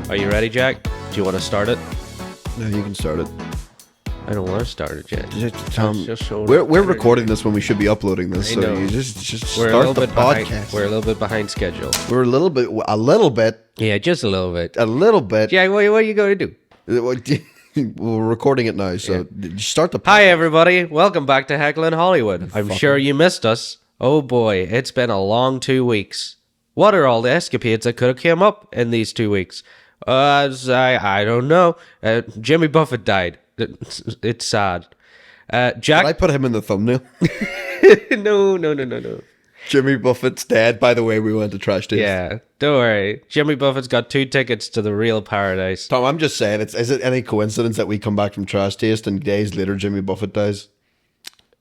Are you ready, Jack? Do you want to start it? No, you can start it. I don't want to start it yet. We're recording this when we should be uploading this, so know. you just We're start the podcast. We're a little bit behind schedule. We're a little bit. Yeah, just a little bit. Jack, what are you going to do? we're recording it now, so start the podcast. Hi, everybody. Welcome back to Hecklin Hollywood. I'm sure you missed us. Oh, boy. It's been a long 2 weeks. What are all the escapades that could have come up in these 2 weeks? I don't know. Jimmy Buffett died. It's sad. Jack, Did I put him in the thumbnail? No. Jimmy Buffett's dead. By the way, we went to Trash Taste. Yeah, don't worry. Jimmy Buffett's got 2 tickets to the real paradise. Tom, I'm just saying, is it any coincidence that we come back from Trash Taste and days later Jimmy Buffett dies?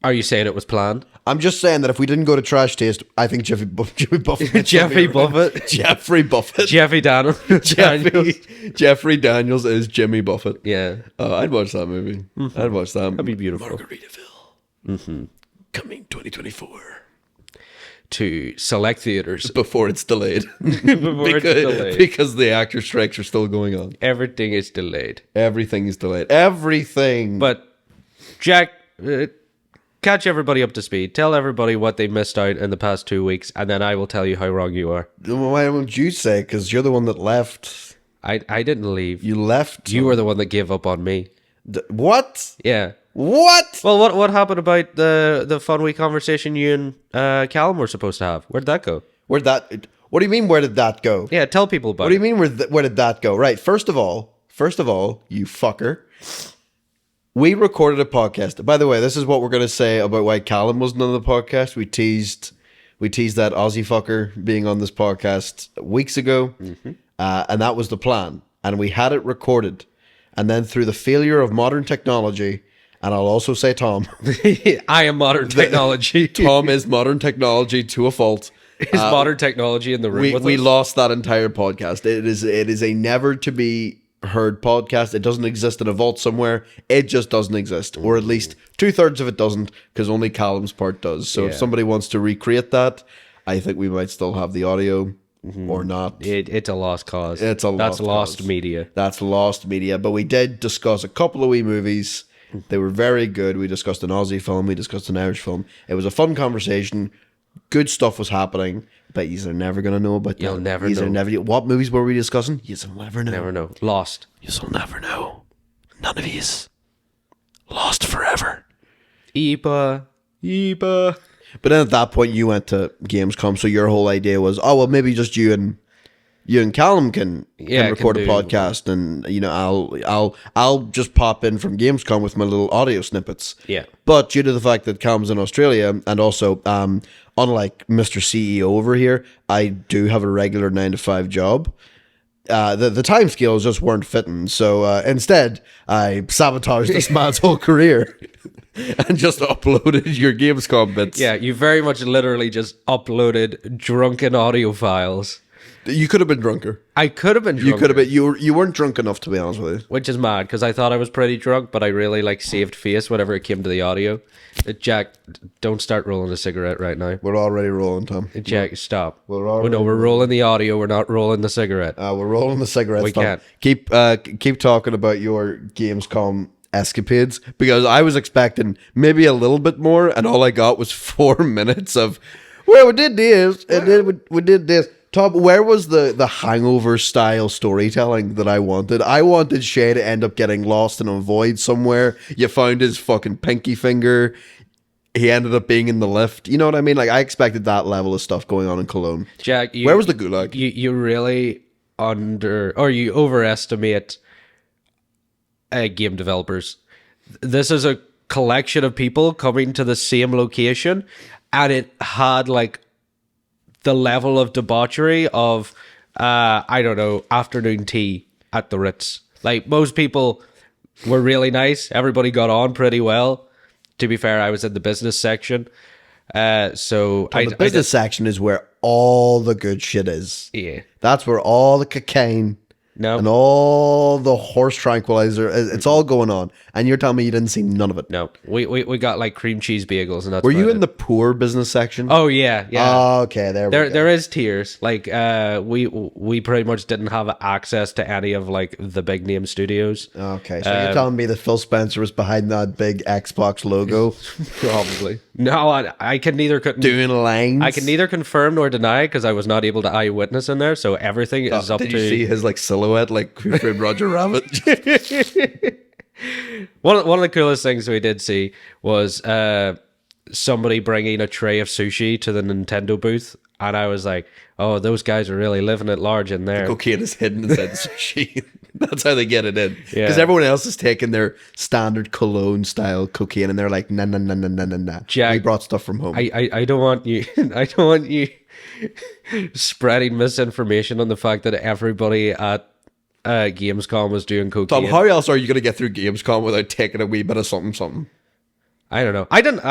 Are you saying it was planned? I'm just saying that if we didn't go to Trash Taste, I think Jimmy Buffett. Jeffrey Buffett. Jeffrey Buffett. Jeffy Daniels. Jeffrey Daniels is Jimmy Buffett. Yeah. I'd watch that movie. Mm-hmm. I'd watch that. That'd be beautiful. Margaritaville. Mm-hmm. Coming 2024. To select theaters. Before it's delayed. It's delayed. Because the actor strikes are still going on. Everything is delayed. Everything is delayed. Everything. But, Jack, catch everybody up to speed. Tell everybody what they missed out in the past 2 weeks, and then I will tell you how wrong you are. Why don't you say? Because you're the one that left. I didn't leave. You left. You were the one that gave up on me. What? Yeah. What? Well, what happened about the fun wee conversation you and Callum were supposed to have? Where'd that go? What do you mean, where did that go? Yeah, tell people about it. What do you mean, where did that go? Right, first of all, you fucker. We recorded a podcast. By the way, this is what we're going to say about why Callum wasn't on the podcast. We teased that Aussie fucker being on this podcast weeks ago, and that was the plan. And we had it recorded. And then through the failure of modern technology, and I'll also say Tom. I am modern technology. Tom is modern technology to a fault. Is modern technology in the room with us? We lost that entire podcast. It is a never to be heard podcast. It doesn't exist in a vault somewhere. It just doesn't exist, or at least 2/3 of it doesn't, because only Callum's part does. So if somebody wants to recreate that, I think we might still have the audio or not. It's a lost cause. That's lost media. That's lost media. But we did discuss a couple of wee movies. They were very good. We discussed an Aussie film. We discussed an Irish film. It was a fun conversation. Good stuff was happening. But you're never going to know about that. You'll never know. What movies were we discussing? You'll never know. Never know. Lost. You'll never know. None of yous. Lost forever. Eepa. But then at that point, you went to Gamescom. So your whole idea was, oh, well, maybe just you and Callum can record a podcast, and I'll just pop in from Gamescom with my little audio snippets. Yeah. But due to the fact that Callum's in Australia, and also unlike Mr. CEO over here, I do have a regular 9-to-5 job. The time scales just weren't fitting, so instead I sabotaged this man's whole career and just uploaded your Gamescom bits. Yeah, you very much literally just uploaded drunken audio files. You could have been drunker. I could have been drunker. You could have been. You weren't drunk enough, to be honest with you. Which is mad, because I thought I was pretty drunk, but I really saved face whenever it came to the audio. Jack, don't start rolling a cigarette right now. We're already rolling, Tom. We're stop. We're rolling the audio. We're not rolling the cigarette. We're rolling the cigarettes. We can't. Keep talking about your Gamescom escapades, because I was expecting maybe a little bit more, and all I got was 4 minutes of, well, we did this, and then we did this. Tom, where was the Hangover style storytelling that I wanted? I wanted Shay to end up getting lost in a void somewhere. You found his fucking pinky finger. He ended up being in the lift. You know what I mean? Like, I expected that level of stuff going on in Cologne. Jack, where was the gulag? You really you overestimate game developers. This is a collection of people coming to the same location, and it had like the level of debauchery of I don't know, afternoon tea at the Ritz. Like, most people were really nice. Everybody got on pretty well. To be fair, I was in the business section. The business section is where all the good shit is. Yeah. That's where all the cocaine No. And all the horse tranquilizer, it's all going on. And you're telling me you didn't see none of it. No, we got like cream cheese bagels, and that's Were you about in it. the poor business section? Oh yeah. Oh, okay, there we go. There is tiers. Like we pretty much didn't have access to any of like the big name studios. Okay, so you're telling me that Phil Spencer was behind that big Xbox logo? Probably. No, I can neither Doing lines? I can neither confirm nor deny because I was not able to eyewitness in there. So everything is up Did to. you see his like silhouette like Who Framed Roger Rabbit? One of the coolest things we did see was somebody bringing a tray of sushi to the Nintendo booth, and I was like, "Oh, those guys are really living it large in there." Cocaine is hidden inside sushi. That's how they get it in. Yeah. Because everyone else is taking their standard cologne style cocaine, and they're like, nah, nah, nah, nah, nah, nah, nah. Jack, We brought stuff from home. I don't want you. I don't want you spreading misinformation on the fact that everybody at Gamescom was doing cocaine. Tom, how else are you going to get through Gamescom without taking a wee bit of something, something? I don't know. I didn't.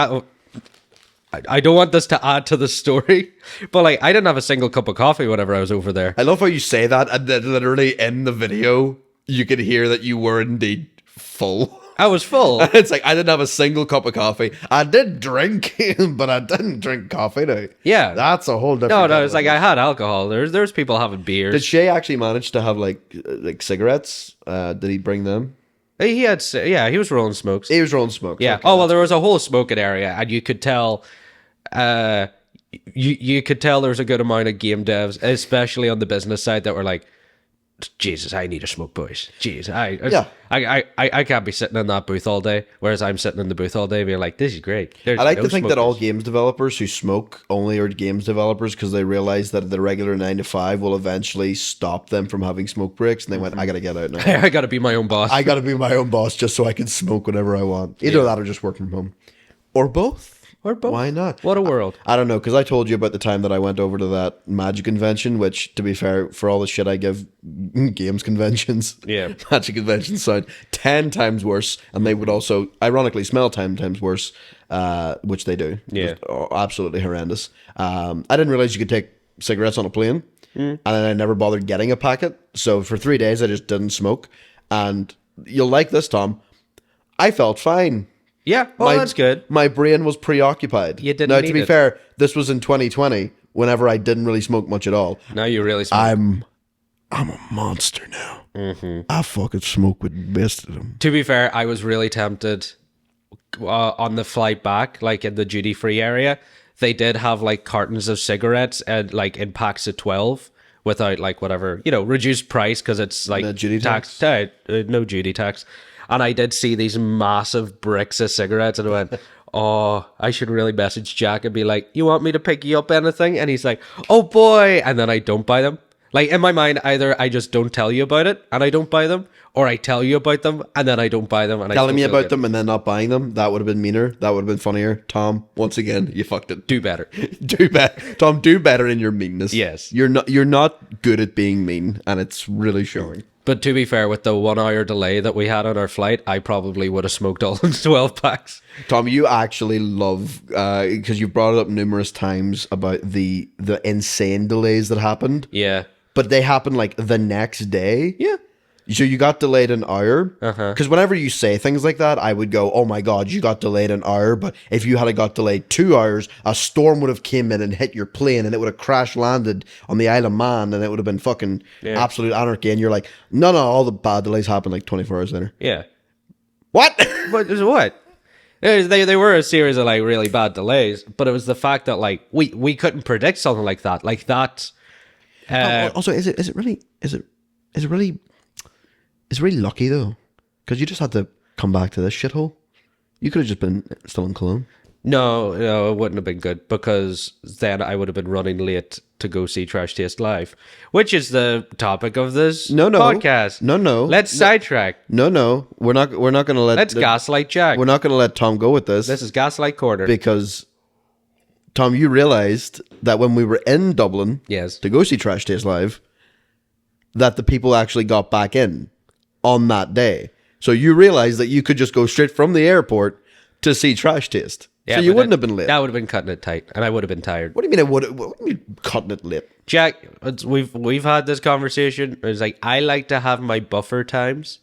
I don't want this to add to the story, but like I didn't have a single cup of coffee whenever I was over there. I love how you say that, and then literally in the video, you could hear that you were indeed full. I was full. It's like, I didn't have a single cup of coffee. I did drink, but I didn't drink coffee now. Yeah. That's a whole different... No, it's like I had alcohol. There's people having beers. Did Shay actually manage to have like cigarettes? Did he bring them? He had, yeah, he was rolling smokes. He was rolling smoke. Yeah. Okay, Oh well, there was a whole smoking area, and you could tell. You could tell there was a good amount of game devs, especially on the business side, that were like, Jesus, I need a smoke, boys. Jeez, I can't be sitting in that booth all day. Whereas I'm sitting in the booth all day being like, this is great. There's I like no to think that all smokers. games developers who smoke only are games developers because they realize that the regular 9 to 5 will eventually stop them from having smoke breaks, and they went, I gotta get out now. I got to be my own boss. I gotta be my own boss just so I can smoke whenever I want. Either that or just work from home. Or both. Or both. Why not? What a world. I don't know, because I told you about the time that I went over to that Magic convention, which, to be fair, for all the shit I give games conventions, Yeah. Magic conventions sound 10 times worse, and they would also, ironically, smell 10 times worse, which they do. Yeah. Just, absolutely horrendous. I didn't realize you could take cigarettes on a plane, and I never bothered getting a packet, so for 3 days I just didn't smoke, and you'll like this, Tom, I felt fine. Yeah. Oh, that's good. My brain was preoccupied. You didn't Now, to need be it. fair, this was in 2020, whenever I didn't really smoke much at all. Now you really smoke. I'm a monster now. I fucking smoke with the best of them. To be fair, I was really tempted on the flight back, like in the duty free area. They did have like cartons of cigarettes and like in packs of 12 without like whatever, reduced price because it's like No duty tax. No duty tax. And I did see these massive bricks of cigarettes and I went, oh, I should really message Jack and be like, you want me to pick you up anything? And he's like, oh boy. And then I don't buy them. Like in my mind, either I just don't tell you about it and I don't buy them, or I tell you about them and then I don't buy them. And Telling me I still about feel them and then not buying them, that would have been meaner. That would have been funnier. Tom, once again, you fucked it. do better. Do better. Tom, do better in your meanness. Yes. You're not good at being mean, and it's really showing. But to be fair, with the 1 hour delay that we had on our flight, I probably would have smoked all 12 packs. Tom, you actually love, because you've brought it up numerous times about the insane delays that happened. Yeah. But they happened like the next day. Yeah. So you got delayed an hour. Because whenever you say things like that, I would go, oh my God, you got delayed an hour. But if you had got delayed 2 hours, a storm would have came in and hit your plane and it would have crash landed on the Isle of Man and it would have been fucking absolute anarchy. And you're like, no, all the bad delays happened like 24 hours later. Yeah. What? But what? They were a series of like really bad delays, but it was the fact that like we couldn't predict something like that. Like that. Also, is it really lucky though? Because you just had to come back to this shithole. You could have just been still in Cologne. No, it wouldn't have been good because then I would have been running late to go see Trash Taste Live, which is the topic of this podcast. No. Let's sidetrack. No. We're not going to let. Let's gaslight Jack. We're not going to let Tom go with this. This is Gaslight Corner. Because Tom, you realized that when we were in Dublin, Yes. to go see Trash Taste Live, that the people actually got back in on that day. So you realized that you could just go straight from the airport to see Trash Taste. Yeah, so you but wouldn't have been late. That would have been cutting it tight, and I would have been tired. What do you mean? What do you mean cutting it late? Jack, we've had this conversation. It's like I like to have my buffer times.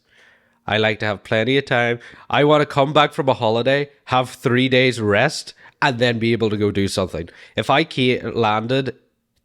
I like to have plenty of time. I want to come back from a holiday, have 3 days rest, and then be able to go do something. If I landed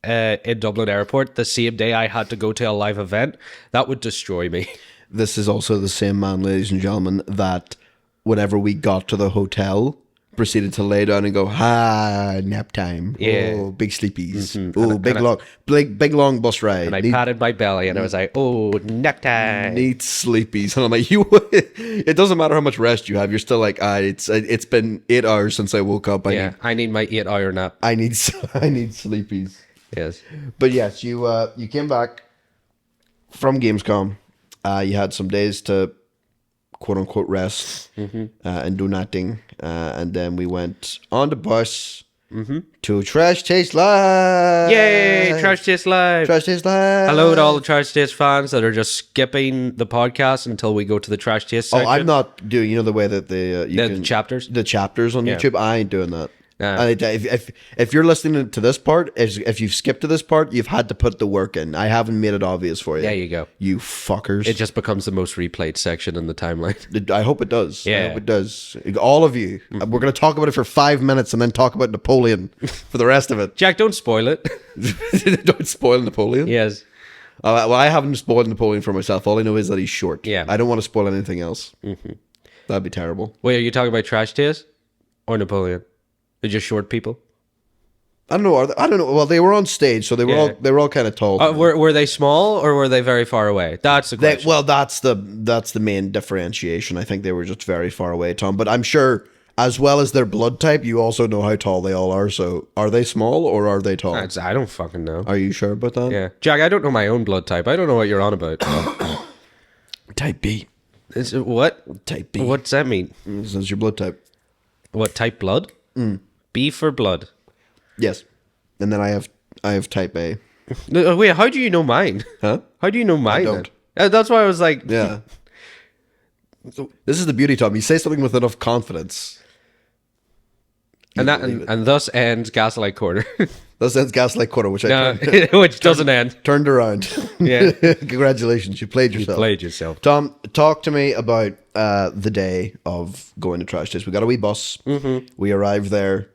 in Dublin Airport the same day I had to go to a live event, that would destroy me. This is also the same man, ladies and gentlemen, that whenever we got to the hotel, proceeded to lay down and go, nap time. Yeah. Oh, big sleepies. Oh, big long bus ride. And I patted my belly, and I was like, "Oh, nap time." Need sleepies. And I'm like, it doesn't matter how much rest you have. You're still like, it's been 8 hours since I woke up. I need my 8-hour nap. I need sleepies. Yes. But yes, you came back from Gamescom. You had some days to quote unquote rest and do nothing, and then we went on the bus to Trash Taste Live. Yay! Trash Taste Live. Trash Taste Live. Hello to all the Trash Taste fans that are just skipping the podcast until we go to the Trash Taste section. Oh, I'm not doing, the way that the chapters. The chapters on YouTube. I ain't doing that. Yeah. If you're listening to this part, if you've skipped to this part, you've had to put the work in. I haven't made it obvious for you. There you go. You fuckers. It just becomes the most replayed section in the timeline. I hope it does. Yeah. I hope it does. All of you. We're going to talk about it for 5 minutes and then talk about Napoleon for the rest of it. Jack, don't spoil it. Don't spoil Napoleon. Yes. Well, I haven't spoiled Napoleon for myself. All I know is that he's short. Yeah. I don't want to spoil anything else. That'd be terrible. Wait, are you talking about Trash Taste or Napoleon? They're just short people. I don't know. I don't know. Well, they were on stage, so they were all kind of tall. Were they small or were they very far away? That's the question. That's the main differentiation. I think they were just very far away, Tom. But I'm sure, as well as their blood type, you also know how tall they all are. So, are they small or are they tall? I don't fucking know. Are you sure about that? Yeah, Jack, I don't know my own blood type. I don't know what you're on about. Type B. Is it what? Type B. What's that mean? This is your blood type. What type blood? B for blood. Yes, and then I have type A. Wait, how do you know mine? Huh? How do you know mine? I don't. That's why I was like, Yeah. This is the beauty, Tom. You say something with enough confidence. and thus ends Gaslight Quarter. That ends Gaslight Quarter, which Which doesn't end. turned around. Yeah. Congratulations, you played yourself. Played yourself. Tom, talk to me about the day of going to Trash Taste. We got a wee bus. We arrived there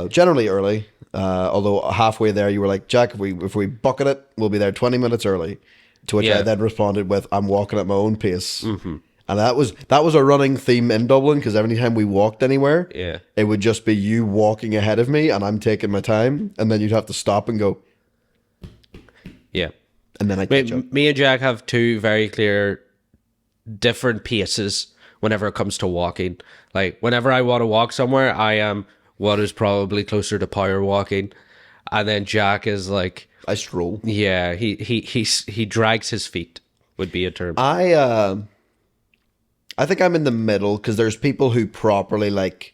generally early. Although halfway there, you were like, Jack, if we bucket it, we'll be there 20 minutes early. To which I then responded with, I'm walking at my own pace. And that was a running theme in Dublin, because every time we walked anywhere, it would just be you walking ahead of me and I'm taking my time, and then you'd have to stop and go. Yeah. And then I catch up. Me and Jack have two very clear different paces whenever it comes to walking. Like, whenever I want to walk somewhere, I am what is probably closer to power walking. And then Jack is like, I stroll. yeah, he drags his feet, would be a term. I think I'm in the middle, because there's people who properly they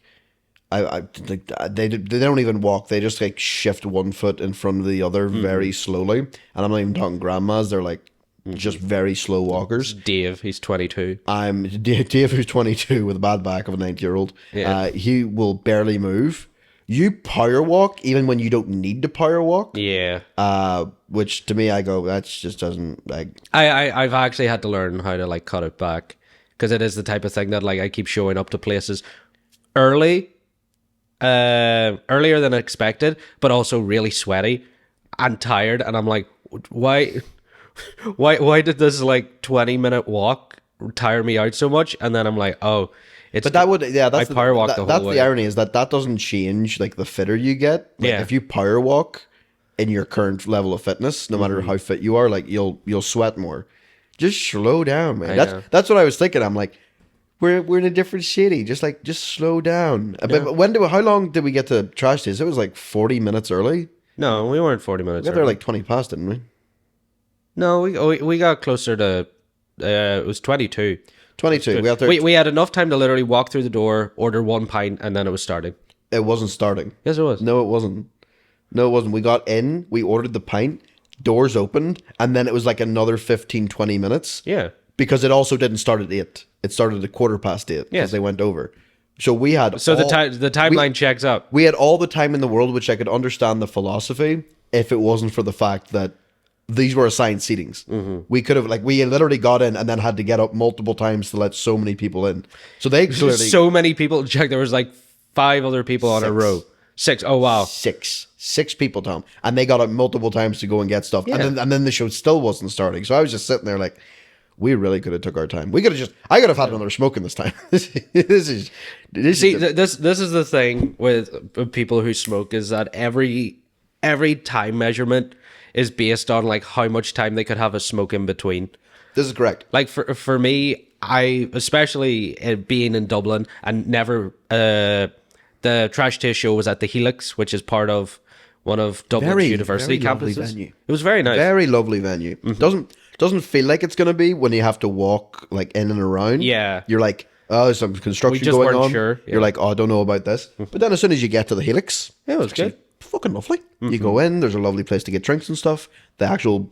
don't even walk. They just like shift one foot in front of the other very slowly. And I'm not even talking grandmas. They're like just very slow walkers. Dave, he's 22. I'm Dave, who's 22 with a bad back of a 90-year-old. Yeah. He will barely move. You power walk even when you don't need to power walk. Yeah. Which to me, I go, that just doesn't like. I've actually had to learn how to like cut it back, because it is the type of thing that like I keep showing up to places earlier than expected, but also really sweaty and tired, and I'm like, why did this like 20-minute walk tire me out so much? And then I'm like, oh, it's But that would, yeah, that's I power walk the whole that's way. the irony, is that doesn't change like the fitter you get. Like, Yeah. if you power walk in your current level of fitness, no matter how fit you are, like you'll sweat more. Just slow down, man. know. That's what I was thinking. I'm like, we're in a different city. Just slow down. But how long did we get to Trash Taste? It was like 40 minutes early. No, we weren't 40 minutes We got there early. like 20 past, didn't we? No, we got closer to it was 22. 22. We got there. We had enough time to literally walk through the door, order one pint, and then it was starting. It wasn't starting. Yes, it was. No, it wasn't. We got in, we ordered the pint, doors opened, and then it was like another 15, 20 minutes. Yeah. Because it also didn't start at 8. It started at 8:15 because Yes. they went over. So we had So the timeline checks up. we had all the time in the world, which I could understand the philosophy if it wasn't for the fact that these were assigned seatings. We could have, like, we literally got in and then had to get up multiple times to let so many people in. So they clearly So many people. Check. There was like 5 other people on a row. 6. Oh wow. six people, Tom, and they got up multiple times to go and get stuff, and then the show still wasn't starting. So I was just sitting there like, we really could have took our time. We could have I could have had another smoke in this time. this is This is the thing with people who smoke, is that every time measurement is based on like how much time they could have a smoke in between. this is correct. Like for me, I especially being in Dublin and never the Trash Taste show was at the Helix, which is part of one of Dublin's university very lovely campuses. venue. It was very nice. Very lovely venue. Doesn't feel like it's gonna be when you have to walk like in and around. Yeah. You're like, oh, there's some construction just going weren't on. sure. Yeah. You're like, oh, I don't know about this. But then as soon as you get to the Helix, Yeah, it was it's actually good. fucking lovely. You go in, there's a lovely place to get drinks and stuff. The actual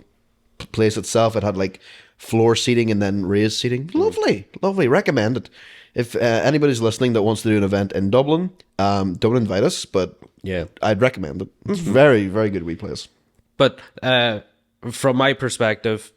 place itself, it had like floor seating and then raised seating. Lovely. Recommend it. If anybody's listening that wants to do an event in Dublin, don't invite us, but Yeah. I'd recommend it. It's very, very good wee place. But from my perspective,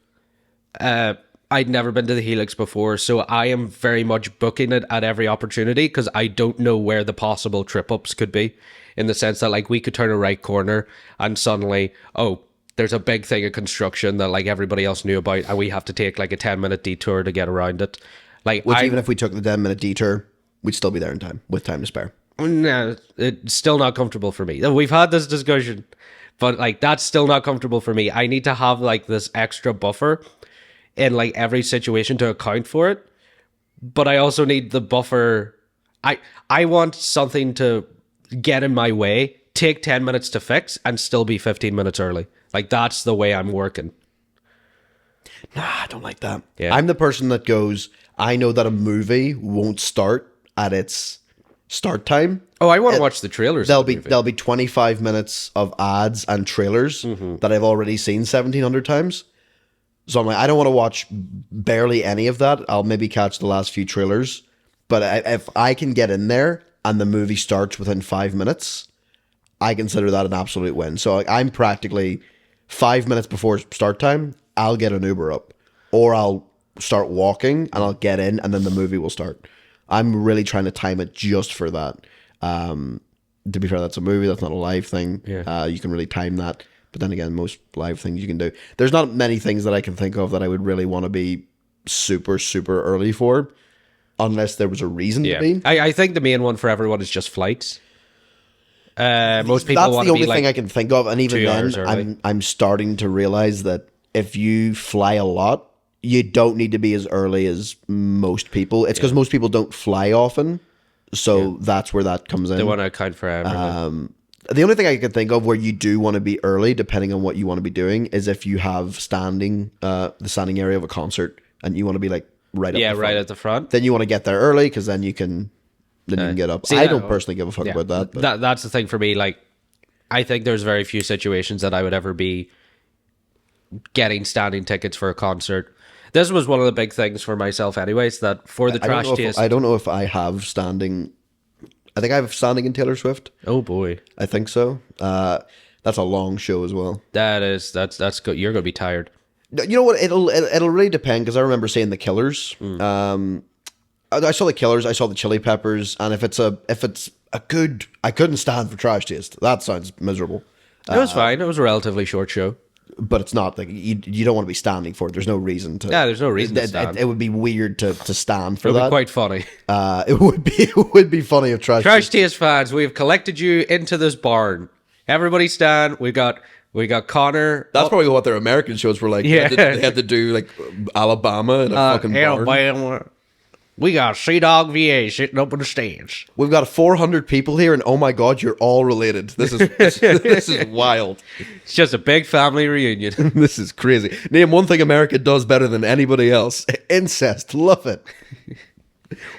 I'd never been to the Helix before, so I am very much booking it at every opportunity because I don't know where the possible trip ups could be. In the sense that like we could turn a right corner and suddenly, oh, there's a big thing of construction that like everybody else knew about, and we have to take like a 10-minute detour to get around it. Like, Which even if we took the 10-minute detour, we'd still be there in time, with time to spare. nah, it's still not comfortable for me. We've had this discussion, but like that's still not comfortable for me. I need to have like this extra buffer in like every situation to account for it, but I also need the buffer. I want something to get in my way, take 10 minutes to fix, and still be 15 minutes early. Like that's the way I'm working. Nah, I don't like that. Yeah. I'm the person that goes, I know that a movie won't start at its start time. Oh, I want to watch the trailers. There'll be 25 minutes of ads and trailers that I've already seen 1,700 times. So I'm like, I don't want to watch barely any of that. I'll maybe catch the last few trailers. But if I can get in there and the movie starts within 5 minutes, I consider that an absolute win. So like, I'm practically 5 minutes before start time, I'll get an Uber up. Or I'll start walking and I'll get in and then the movie will start. I'm really trying to time it just for that. To be fair, that's a movie. That's not a live thing. Yeah. You can really time that. But then again, most live things you can do. There's not many things that I can think of that I would really want to be super, super early for, unless there was a reason to be. I think the main one for everyone is just flights. Most people That's want the to only be thing like I can think of, and even 2 hours then, early. I'm starting to realize that if you fly a lot, you don't need to be as early as most people. It's because most people don't fly often, so that's where that comes in. they want to account for everything. The only thing I can think of where you do want to be early, depending on what you want to be doing, is if you have the standing area of a concert, and you want to be like right up the front. Right at the front. Then you want to get there early because then you can get up. See, I don't personally give a fuck Yeah, about that. But that's the thing for me. Like, I think there's very few situations that I would ever be getting standing tickets for a concert. This was one of the big things for myself, anyways. That for the Trash Taste. I don't know if I have standing. I think I have standing in Taylor Swift. Oh boy, I think so. That's a long show as well. that's good. You're gonna be tired. You know what? It'll really depend because I remember seeing the Killers. I saw the Killers. I saw the Chili Peppers, and if it's a good, I couldn't stand for Trash Taste. That sounds miserable. It was fine. It was a relatively short show. But it's not like you don't want to be standing for it. There's no reason to. Yeah, there's no reason to stand. It would be weird to stand for It would that. be quite funny. It would be funny if Trash Trash Taste fans, we've collected you into this barn. Everybody stand. We got Connor. That's probably what their American shows were like. Yeah. They had to do like Alabama and a fucking barn. Alabama. We got Sea Dog VA sitting up in the stands. We've got 400 people here, and oh my god, you're all related. This is wild. It's just a big family reunion. This is crazy. Name one thing America does better than anybody else: incest. Love it.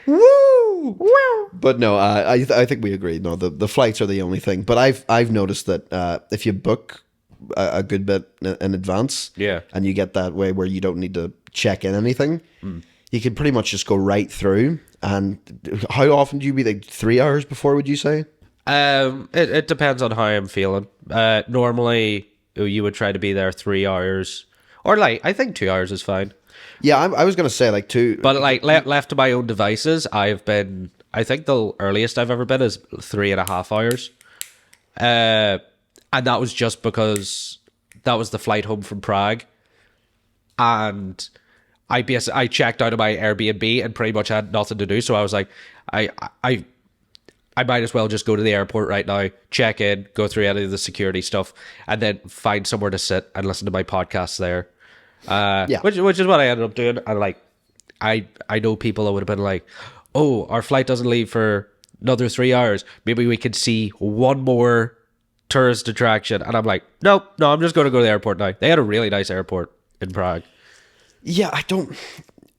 Woo! Woo! But no, I think we agree. No, the flights are the only thing. But I've noticed that if you book a good bit in advance, and you get that way where you don't need to check in anything. You can pretty much just go right through, And how often do you be like 3 hours before? Would you say? It depends on how I'm feeling. Normally you would try to be there 3 hours, or like I think 2 hours is fine. Yeah, I was gonna say like two. But like left to my own devices, I've been. I think the earliest I've ever been is 3.5 hours. And that was just because that was the flight home from Prague, and I checked out of my Airbnb and pretty much had nothing to do. So I was like, I I might as well just go to the airport right now, check in, go through any of the security stuff, and then find somewhere to sit and listen to my podcast there. Which is what I ended up doing. And like, I know people that would have been like, oh, our flight doesn't leave for another 3 hours. Maybe we could see one more tourist attraction. And I'm like, no, I'm just going to go to the airport now. They had a really nice airport in Prague. Yeah, I don't.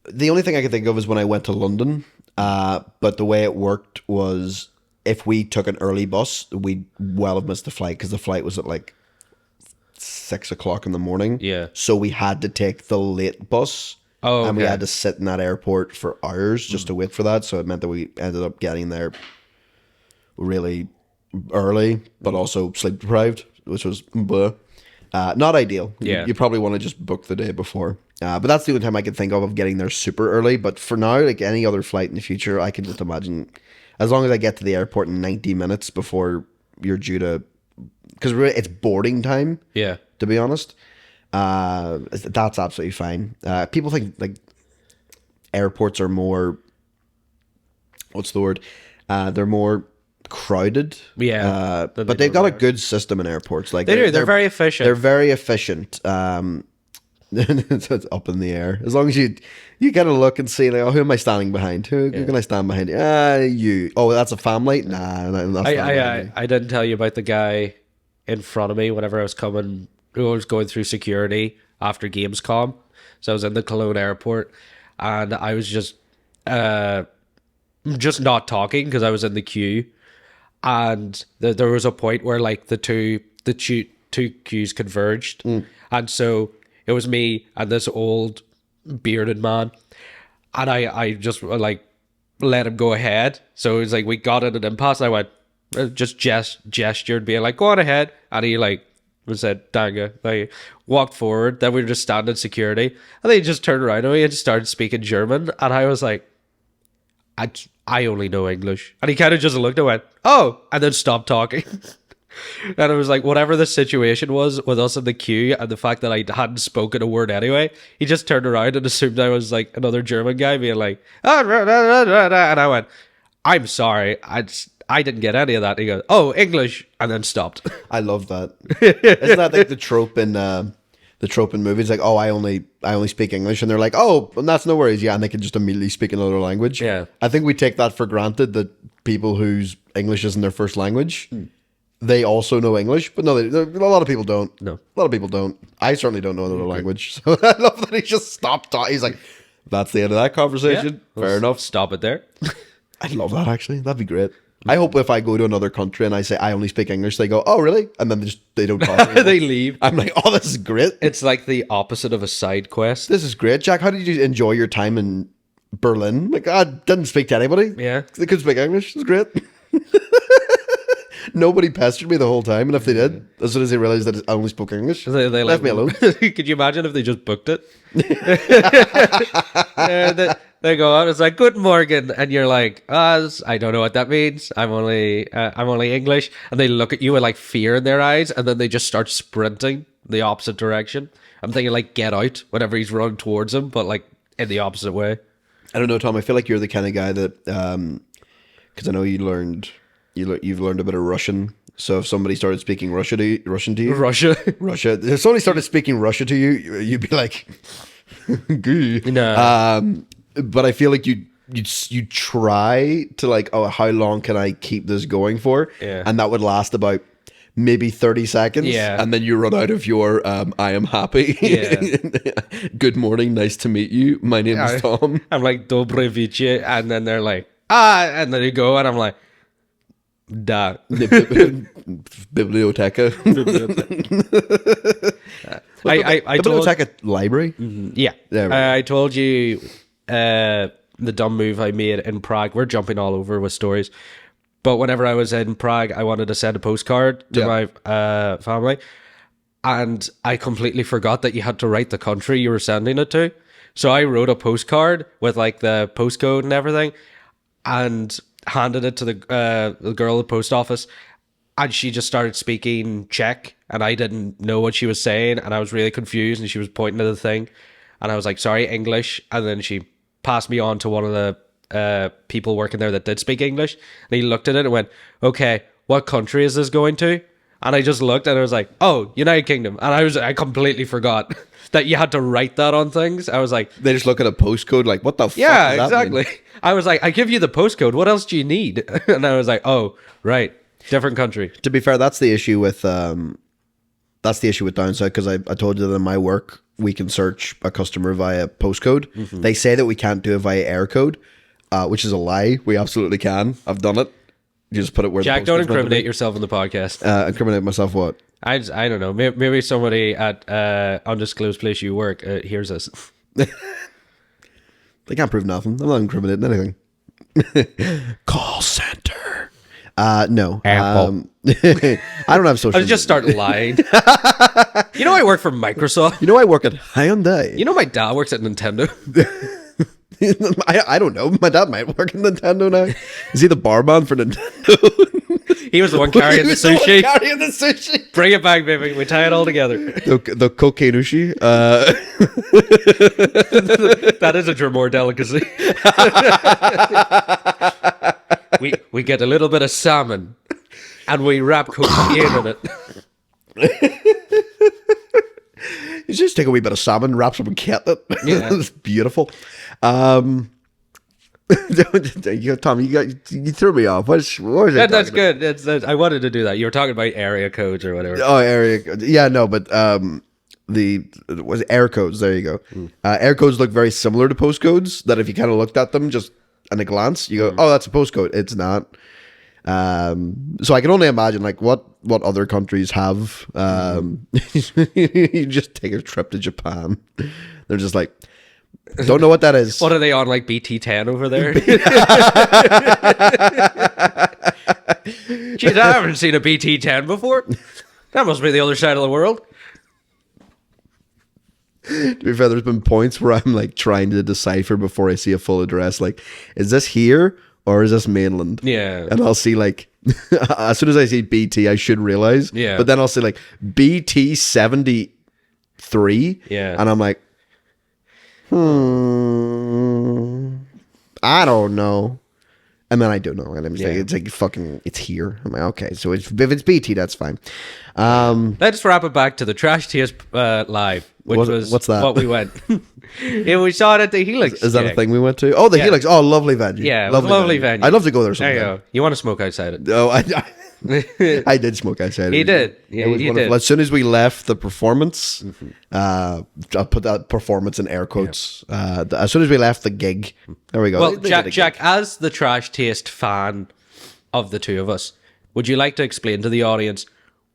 The only thing I can think of is when I went to London. But the way it worked was if we took an early bus, we'd well have missed the flight because the flight was at like 6 o'clock in the morning. Yeah. So we had to take the late bus. Oh, and we okay. had to sit in that airport for hours just to wait for that. So it meant that we ended up getting there really early, but also sleep deprived, which was not ideal. Yeah. You probably want to just book the day before. But that's the only time I can think of getting there super early. But for now, like any other flight in the future, I can just imagine, as long as I get to the airport in 90 minutes before you're due to, because it's boarding time. Yeah. To be honest, that's absolutely fine. People think like airports are more, what's the word? They're more crowded. Yeah. But they've got a good system in airports. Like They do. They're very efficient. They're very efficient. It's up in the air. As long as you get a look and see, like, oh, who am I standing behind? Who can I stand behind? You. Oh, that's a family? Nah, that's not I didn't tell you about the guy in front of me whenever I was going through security after Gamescom. So I was in the Cologne airport and I was just not talking because I was in the queue. And there was a point where like the two queues converged. And so it was me and this old bearded man. And I just like let him go ahead. So it was like we got in an impasse and I went, just gestured being like, go on ahead. And he like said, Danga. Like walked forward. Then we were just standing security. And then he just turned around to me and started speaking German. And I was like, I only know English. And he kind of just looked and went, oh, and then stopped talking. And it was like, whatever the situation was with us in the queue and the fact that I hadn't spoken a word anyway, he just turned around and assumed I was like another German guy being like, oh, and I went, I'm sorry, I didn't get any of that. And he goes, oh, English, and then stopped. I love that. Isn't that like the trope in movies? Like, oh, I only speak English, and they're like, oh, well, that's no worries, yeah, and they can just immediately speak another language. Yeah. I think we take that for granted that people whose English isn't their first language, they also know English, but no, a lot of people don't. No. A lot of people don't. I certainly don't know another language, so I love that he just stopped talking. He's like, that's the end of that conversation. Yeah. Fair enough. Stop it there. I'd love that, actually. That'd be great. I hope if I go to another country and I say I only speak English, they go, oh, really? And then they don't talk anymore. They leave. I'm like, oh, this is great. It's like the opposite of a side quest. This is great. Jack, how did you enjoy your time in Berlin? Like, I didn't speak to anybody. Yeah. They couldn't speak English. It was great. Nobody pestered me the whole time. And if they did, as soon as they realized that I only spoke English, They left me alone. Could you imagine if they just booked it? They go out, it's like, good morning. And you're like, I don't know what that means. I'm only English. And they look at you with like fear in their eyes. And then they just start sprinting the opposite direction. I'm thinking like Get Out whenever he's running towards him, but like in the opposite way. I don't know, Tom. I feel like you're the kind of guy that, because I know you've learned a bit of Russian. So if somebody started speaking Russian to you, Russia. if somebody started speaking Russia to you, you'd be like, "Gee." No. But I feel like you try to like, oh, how long can I keep this going for? Yeah. And that would last about maybe 30 seconds. Yeah. And then you run out of your I am happy. Yeah. Good morning, nice to meet you. My name is Tom. I'm like, Dobre viche. And then they're like, and then you go, and I'm like, da. Biblioteca. I told Biblioteca library. Yeah. There we go. I told you the dumb move I made in Prague. We're jumping all over with stories. But whenever I was in Prague, I wanted to send a postcard to my family. And I completely forgot that you had to write the country you were sending it to. So I wrote a postcard with like the postcode and everything and handed it to the girl at the post office. And she just started speaking Czech and I didn't know what she was saying. And I was really confused and she was pointing to the thing. And I was like, sorry, English. And then she passed me on to one of the people working there that did speak English. And he looked at it and went, okay, what country is this going to? And I just looked and I was like, oh, United Kingdom. And I completely forgot that you had to write that on things. I was like, They just look at a postcode like, what the fuck yeah, does that exactly. mean? I was like, I give you the postcode. What else do you need? And I was like, oh, right. Different country. To be fair, that's the issue with Downside, because I told you that in my work, we can search a customer via postcode. Mm-hmm. They say that we can't do it via air code, which is a lie. We absolutely can. I've done it. You just put it where Jack, the don't postcode's meant to be. incriminate yourself in the podcast. Incriminate myself what? I don't know. Maybe somebody at undisclosed place you work hears us. They can't prove nothing. I'm not incriminating anything. Call center. No. Apple. I don't have social I just start lying. You know I work for Microsoft. You know I work at Hyundai. You know my dad works at Nintendo. I don't know. My dad might work in Nintendo now. Is he the barman for Nintendo? He was the one carrying the He was the one sushi. carrying the sushi. Bring it back, baby. We tie it all together. The kokainushi. That is a Drumore delicacy. we get a little bit of salmon and we wrap cocaine in it. You just take a wee bit of salmon, wrap some ketchup. Yeah. It's beautiful. Tom, you threw me off. What was I That's talking good. I wanted to do that. You were talking about area codes or whatever. about? Oh, area. Yeah, no, but was air codes. There you go. Air codes look very similar to postcodes. That if you kind of looked at them just at a glance, you go, "Oh, that's a postcode." It's not. So I can only imagine like what other countries have. You just take a trip to Japan. They're just like, don't know what that is. What are they on, like BT10 over there? Jeez, I haven't seen a BT10 before. That must be the other side of the world. To be fair, there's been points where I'm like trying to decipher before I see a full address. Like, is this here or is this mainland? Yeah. And I'll see like, as soon as I see BT, I should realize. Yeah. But then I'll see like BT 73. Yeah. And I'm like, I don't know. And then I do know. And I'm just like, it's like fucking, it's here. I'm like, okay. So if it's BT, that's fine. Let's wrap it back to the Trash Taste Live, which was what's that? what we went. Yeah, we saw it at the Helix. Is that a gig. thing we went to? Oh, the Helix. Oh, lovely venue. Yeah, it was a lovely venue. I'd love to go there There you sometime. go. You want to smoke outside it? Oh, I did smoke outside. He did. Yeah, It was he wonderful. did. As soon as we left the performance, I'll put that performance in air quotes. As soon as we left the gig, there we go. Well, They did a gig. Jack, as the Trash Taste fan of the two of us, would you like to explain to the audience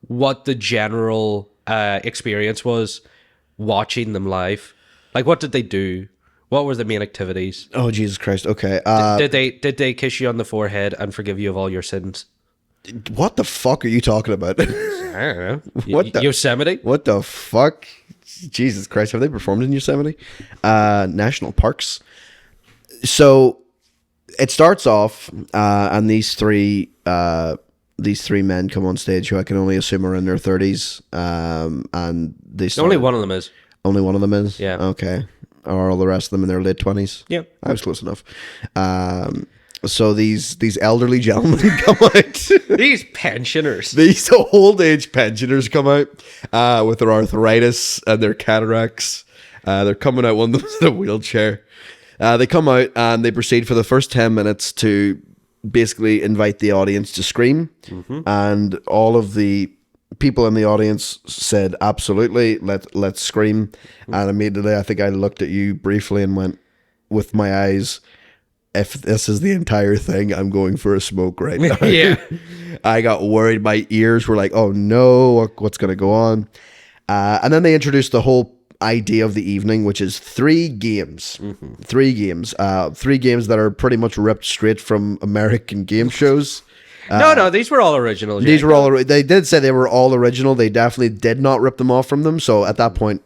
what the general experience was watching them live? Like, what did they do? What were the main activities? Oh, Jesus Christ. Okay. Did they kiss you on the forehead and forgive you of all your sins? What the fuck are you talking about? I don't know. What the- Yosemite? What the fuck? Jesus Christ. Have they performed in Yosemite? National parks. So it starts off, and these three men come on stage who I can only assume are in their 30s. And they start, Only one of them is. Only one of them is? Yeah. Okay. Are all the rest of them in their late 20s? Yeah. I was close enough. So these elderly gentlemen come out. These pensioners. These old age pensioners come out with their arthritis and their cataracts. They're coming out, one of them's in a wheelchair. They come out and they proceed for the first 10 minutes to basically invite the audience to scream. And all of the people in the audience said, absolutely, let's scream. And immediately I think I looked at you briefly and went with my eyes, if this is the entire thing, I'm going for a smoke right now. Yeah. I got worried. My ears were like, oh no, what's going to go on? And then they introduced the whole idea of the evening, which is 3 games. 3 games. 3 games that are pretty much ripped straight from American game shows. No, these were all original. These Jake. were all. They did say they were all original. They definitely did not rip them off from them. So at that point,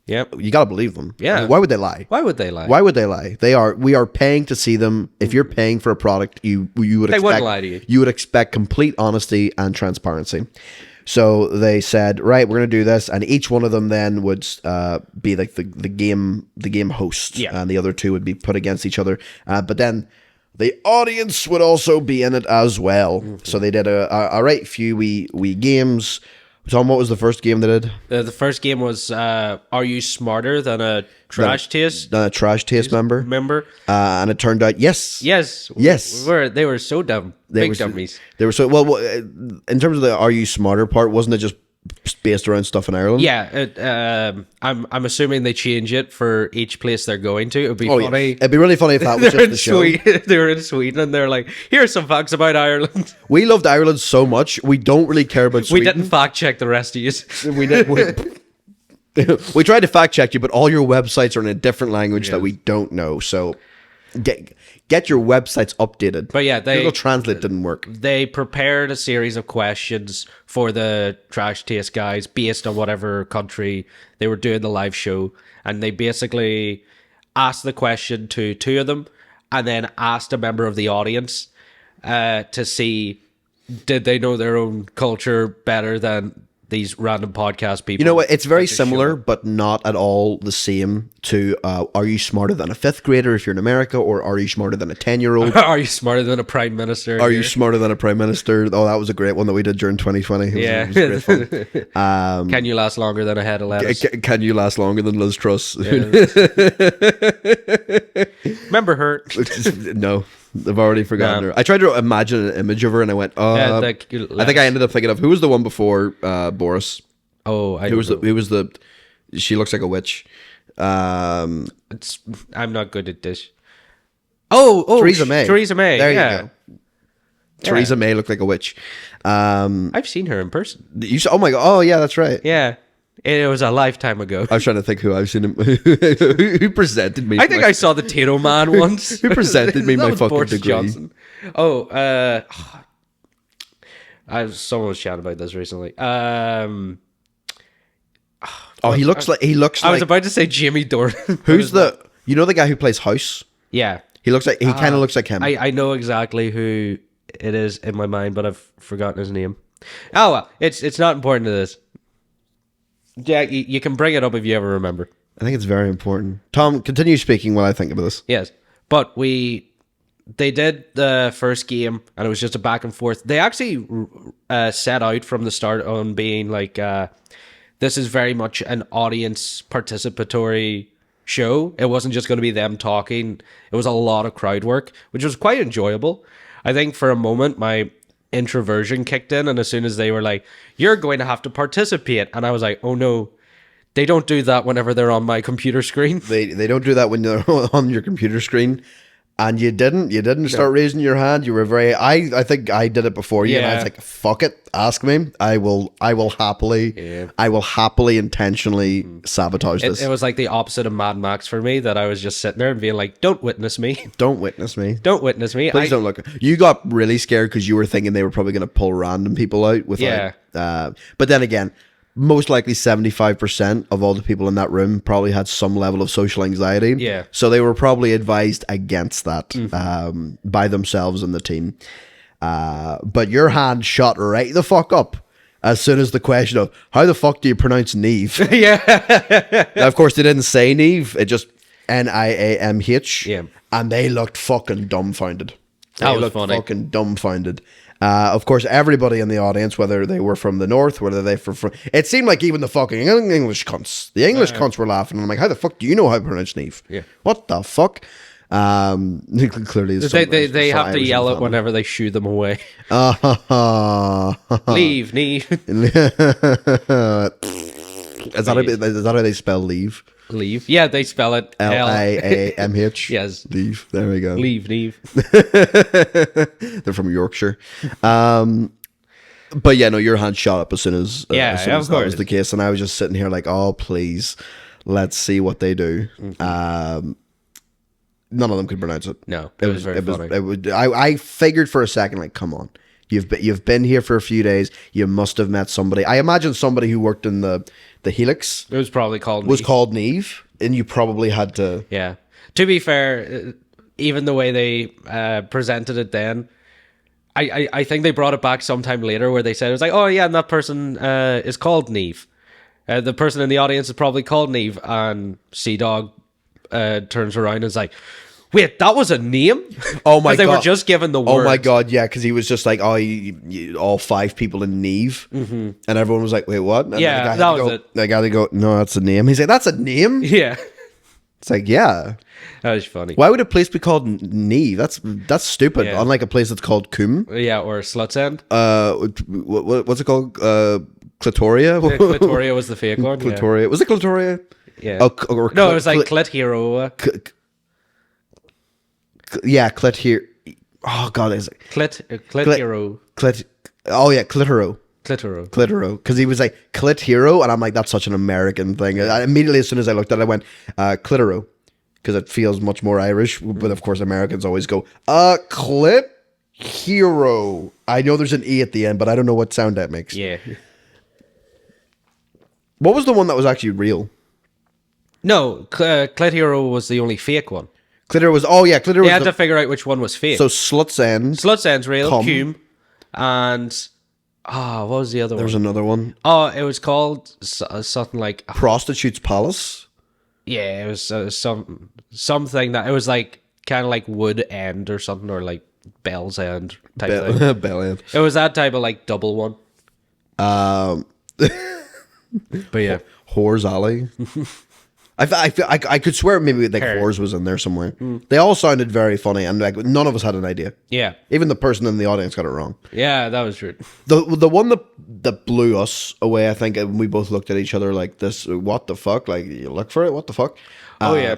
Yep. you gotta believe them. Yeah. I mean, why would they lie? Why would they lie? Why would they lie? We are paying to see them. If you're paying for a product, you would They expect, wouldn't lie to you. You would expect complete honesty and transparency. So they said, right, we're gonna do this, and each one of them then would be like the game host, Yeah. and the other 2 would be put against each other. But then the audience would also be in it as well. So they did a right few wee games. Tom, what was the first game they did? The first game was Are You Smarter Than a Trash Taste A trash taste member. member? And it turned out, yes. Yes. Yes. They were so dumb. Big dummies. They were so well. In terms of the "Are you smarter" part, wasn't it just based around stuff in Ireland? Yeah. I'm assuming they change it for each place they're going to. It would be Oh, yeah. funny. It'd be really funny if that was They're just in the show. They were in Sweden and they're like, here's some facts about Ireland. We loved Ireland so much, we don't really care about We Sweden. didn't fact check the rest of you. We did. We tried to fact check you, but all your websites are in a different language that we don't know. So get your websites updated. But yeah, Google Translate didn't work. They prepared a series of questions for the Trash Taste guys based on whatever country they were doing the live show. And they basically asked the question to 2 of them and then asked a member of the audience to see did they know their own culture better than these random podcast people. You know what? It's very at this similar, show. but not at all the same to Are You Smarter Than a 5th grader if you're in America, or Are You Smarter Than a 10-year-old? Are you smarter than a prime minister? Are You Smarter Than a Prime Minister? Oh, that was a great one that we did during 2020. Yeah. It was great fun. Can you last longer than a head of lettuce? Can you last longer than Liz Truss? Remember her? No, I've already forgotten her. I tried to imagine an image of her and I went, I think I ended up thinking of who was the one before Boris? Oh, I Who was the she looks like a witch. I'm not good at this. Oh, Theresa May. Theresa May. There yeah. you go. Theresa May looked like a witch. I've seen her in person. You saw, oh my god! Oh yeah, that's right. Yeah, it was a lifetime ago. I was trying to think who I've seen him. Who presented me? I think I saw the Tato Man once. Who presented me That my was fucking Boris degree? Johnson. Someone was chatting about this recently. He looks like I was about to say Jimmy Dornan. Who's the? You know the guy who plays House? Yeah, He kind of looks like him. I know exactly who it is in my mind, but I've forgotten his name. Oh well, it's not important to this. Jack, you can bring it up if you ever remember. I think it's very important. Tom, continue speaking while I think about this. Yes, but they did the first game, and it was just a back and forth. They actually set out from the start on being like, this is very much an audience participatory show. It wasn't just going to be them talking. It was a lot of crowd work, which was quite enjoyable. I think for a moment, my introversion kicked in, and as soon as they were like, you're going to have to participate, and I was like, oh no, they don't do that whenever they're on my computer screen. They don't do that when you're on your computer screen. And you didn't start raising your hand. You were very. I think I did it before you. And I was like, "Fuck it, ask me. I will happily. Yeah. I will happily intentionally sabotage this. It was like the opposite of Mad Max for me, that I was just sitting there and being like, don't witness me. Don't witness me. Don't witness me. Please don't look. You got really scared because you were thinking they were probably going to pull random people out with Yeah. But then again, most likely 75% of all the people in that room probably had some level of social anxiety. Yeah. So they were probably advised against that by themselves and the team. But your hand shot right the fuck up as soon as the question of how the fuck do you pronounce Neve? Yeah. Now, of course, they didn't say Neve. It just Niamh. Yeah. And they looked fucking dumbfounded. That They was looked funny. fucking dumbfounded. Of course, everybody in the audience, whether they were from the north, whether they were from... It seemed like even the fucking English cunts. The English cunts were laughing. I'm like, how the fuck do you know how to pronounce Neve? Yeah. What the fuck? Clearly, They have to yell it whenever they shoo them away. Leave, Neve. Is that how they spell leave? Leave. Yeah, they spell it Liamh. Yes. Leave. There we go. Leave, Neve. They're from Yorkshire. But yeah, no, your hand shot up as soon as Yeah, as soon of as that was course. the case, and I was just sitting here like, oh please, let's see what they do. None of them could pronounce it. No, it was very funny. I figured for a second, like, come on, you've been here for a few days. You must have met somebody. I imagine somebody who worked in the Helix It was probably called was Neve. called Neve, and you probably had to. Yeah. To be fair, even the way they presented it then, I think they brought it back sometime later where they said it was like, oh yeah, and that person is called Neve. The person in the audience is probably called Neve, and Sea Dog turns around and is like, wait, that was a name? Oh my god! They were just given the word. Oh my god! Yeah, because he was just like, oh, all 5 people in Neve, and everyone was like, wait, what? And Yeah, the guy had that to was go, it. The guy had to go, no, that's a name. He's like, that's a name. Yeah, It's like, yeah. that was funny. Why would a place be called Neve? That's stupid. Yeah. Unlike a place that's called Coombe. Yeah, or Slut's End. What's it called? Clitoria. Clitoria was the fake one. Clitoria. Was it Clitoria? Yeah. Oh, or No, it was like Clit Hero. yeah, Clit here. Oh god, is it Clit Hero. Clit? Oh yeah, Clitoro. Clitoro. Clitoro, because he was like Clit Hero, and I'm like, that's such an American thing. Immediately, as soon as I looked at it, I went Clitoro, because it feels much more Irish. But of course, Americans always go Clit Hero. I know there's an E at the end, but I don't know what sound that makes. Yeah. What was the one that was actually real? No, Clit Hero was the only fake one. Clitter was. Oh yeah, Clitter They was. had to figure out which one was fake. So Slut's End. Slut's End's real, Cum. Cume, and what was the other There was one? another one. Oh, it was called something like Prostitute's Palace. yeah, it was something that it was like kind of like Wood End or something, or like Bell's End type thing. Bell End. It was that type of like double one. Um, But yeah, Whore's Alley. I could swear maybe like Her. Whores was in there somewhere. They all sounded very funny, and like none of us had an idea. yeah, Even the person in the audience got it wrong. yeah. That was true. The one that blew us away, I think, and we both looked at each other like this. What the fuck? Like, you look for it. What the fuck? Oh yeah,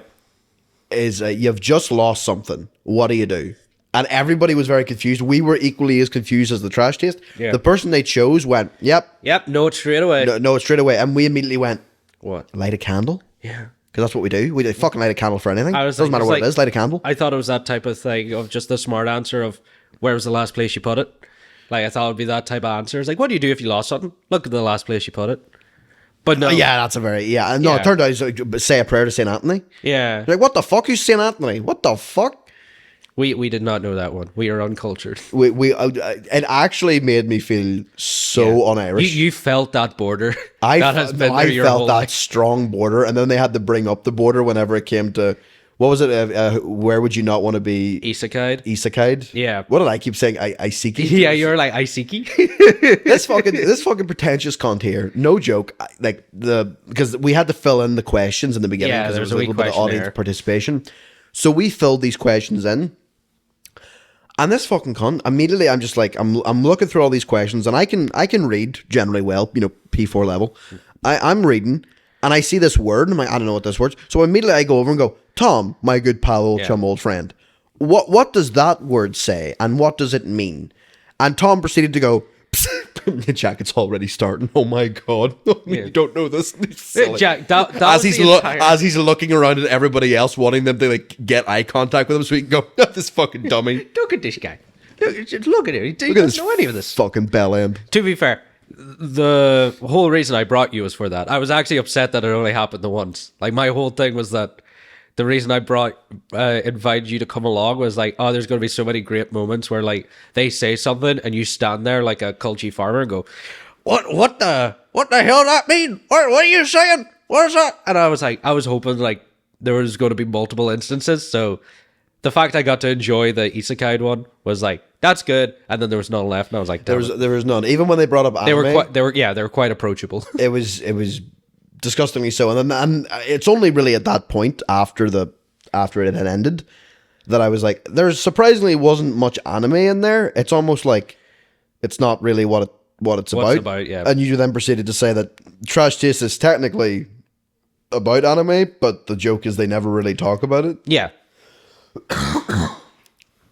Is you've just lost something. What do you do? And everybody was very confused. We were equally as confused as the trash taste. Yeah. The person they chose went, "Yep, yep. No, straight away. no, straight away," and we immediately went, What? "Light a candle." Yeah. Because that's what we do. We fucking light a candle for anything. I was Doesn't like- matter it's what it like- is. Light a candle. I thought it was that type of thing of just the smart answer of where was the last place you put it. Like I thought it would be that type of answer. It's like, what do you do if you lost something? Look at the last place you put it. But no, Yeah, that's a very No, Yeah. it turned out it's say a prayer to Saint Anthony. yeah, You're like, what the fuck is Saint Anthony? What the fuck? we did not know that one. We are uncultured. It actually made me feel so un-Irish. You felt that border. I that has been there your felt whole that life. strong border, and then they had to bring up the border whenever it came to what was it? Where would you not want to be? Isekai. Isekai. Yeah. What did I keep saying? Iseki. Yeah, you're like Iseki. this fucking pretentious cunt here. No joke. Because we had to fill in the questions in the beginning Yeah, because there there's was a a wee little bit of audience questionnaire. participation. So we filled these questions in. And this fucking cunt, immediately I'm just like, I'm looking through all these questions, and I can read generally well, P4 level. I'm reading, and I see this word, and I'm like, I don't know what this word's. So immediately I go over and go, Tom, my good pal, old chum, old friend, what does that word say, and what does it mean? And Tom proceeded to go, Jack, it's already starting. Oh my god, you don't know this. It's silly. Jack, that as was he's the entire- as he's looking around at everybody else, wanting them to like get eye contact with him, so he can go, this fucking dummy. Look at this guy. Look at him. He Look at doesn't this know any of this. fucking bell end. To be fair, the whole reason I brought you was for that. I was actually upset that it only happened the once. Like my whole thing was that the reason I invited you to come along was like, oh, there's going to be so many great moments where like they say something and you stand there like a culty farmer and go, what the hell that mean? What are you saying? What is that? And I was like, I was hoping like there was going to be multiple instances. So the fact I got to enjoy the Isekai one was like, that's good. And then there was none left, and I was like, There was none. Even when they brought up anime, they were quite approachable. it was disgustingly so. And it's only really at that point after it had ended that I was like, there surprisingly wasn't much anime in there. It's almost like it's not really what it's about. Yeah. And you then proceeded to say that Trash Taste is technically about anime, but the joke is they never really talk about it. Yeah.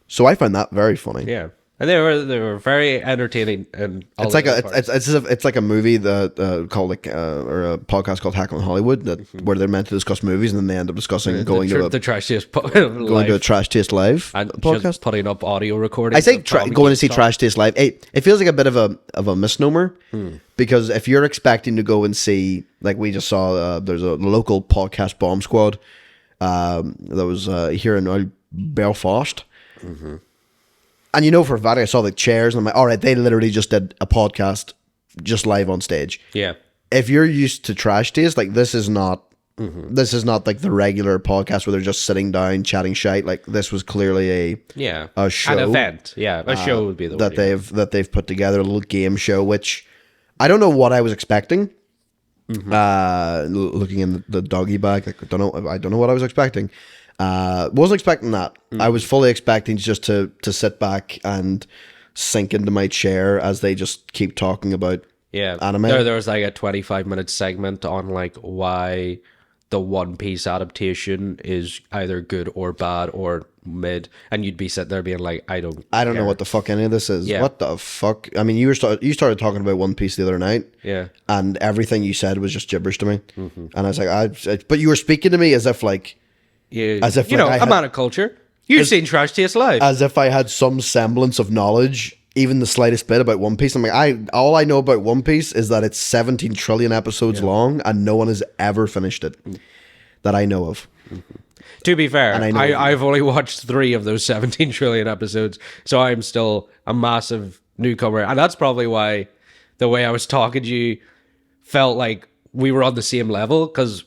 So I find that very funny. Yeah. and they were very entertaining. And all It's like the a parts. it's like a movie that called or a podcast called Hecklin Hollywood where they're meant to discuss movies and then they end up discussing going to the trashiest going to a Trash Taste Live and podcast. just putting up audio recordings. I think of Tommy going to see Keith's Trash Taste Live, it feels like a bit of a misnomer because if you're expecting to go and see, like we just saw, there's a local podcast bomb squad that was here in Belfast. And you know for a fact I saw the chairs and I'm like, all right, they literally just did a podcast just live on stage. Yeah. If you're used to Trash Taste, like this is not like the regular podcast where they're just sitting down chatting shite. Like this was clearly a show, an event. Yeah, a show would be the that word, they've put together, a little game show, which I don't know what I was expecting. Looking in the doggy bag, like I don't know what I was expecting. Wasn't expecting that. I was fully expecting just to sit back and sink into my chair as they just keep talking about anime. There was like a 25-minute segment on like why the One Piece adaptation is either good or bad or mid, and you'd be sitting there being like, I don't know what the fuck any of this is. Yeah. What the fuck? I mean, you started talking about One Piece the other night. Yeah. And everything you said was just gibberish to me. And I was like, but you were speaking to me as if like, Yeah, as if you like, know, I a had- man of culture. You've seen Trash Taste Live. as if I had some semblance of knowledge, even the slightest bit about One Piece. I'm like, all I know about One Piece is that it's 17 trillion episodes long, and no one has ever finished it that I know of. To be fair, I know- I've only watched 3 of those 17 trillion episodes, so I'm still a massive newcomer. And that's probably why the way I was talking to you felt like we were on the same level, because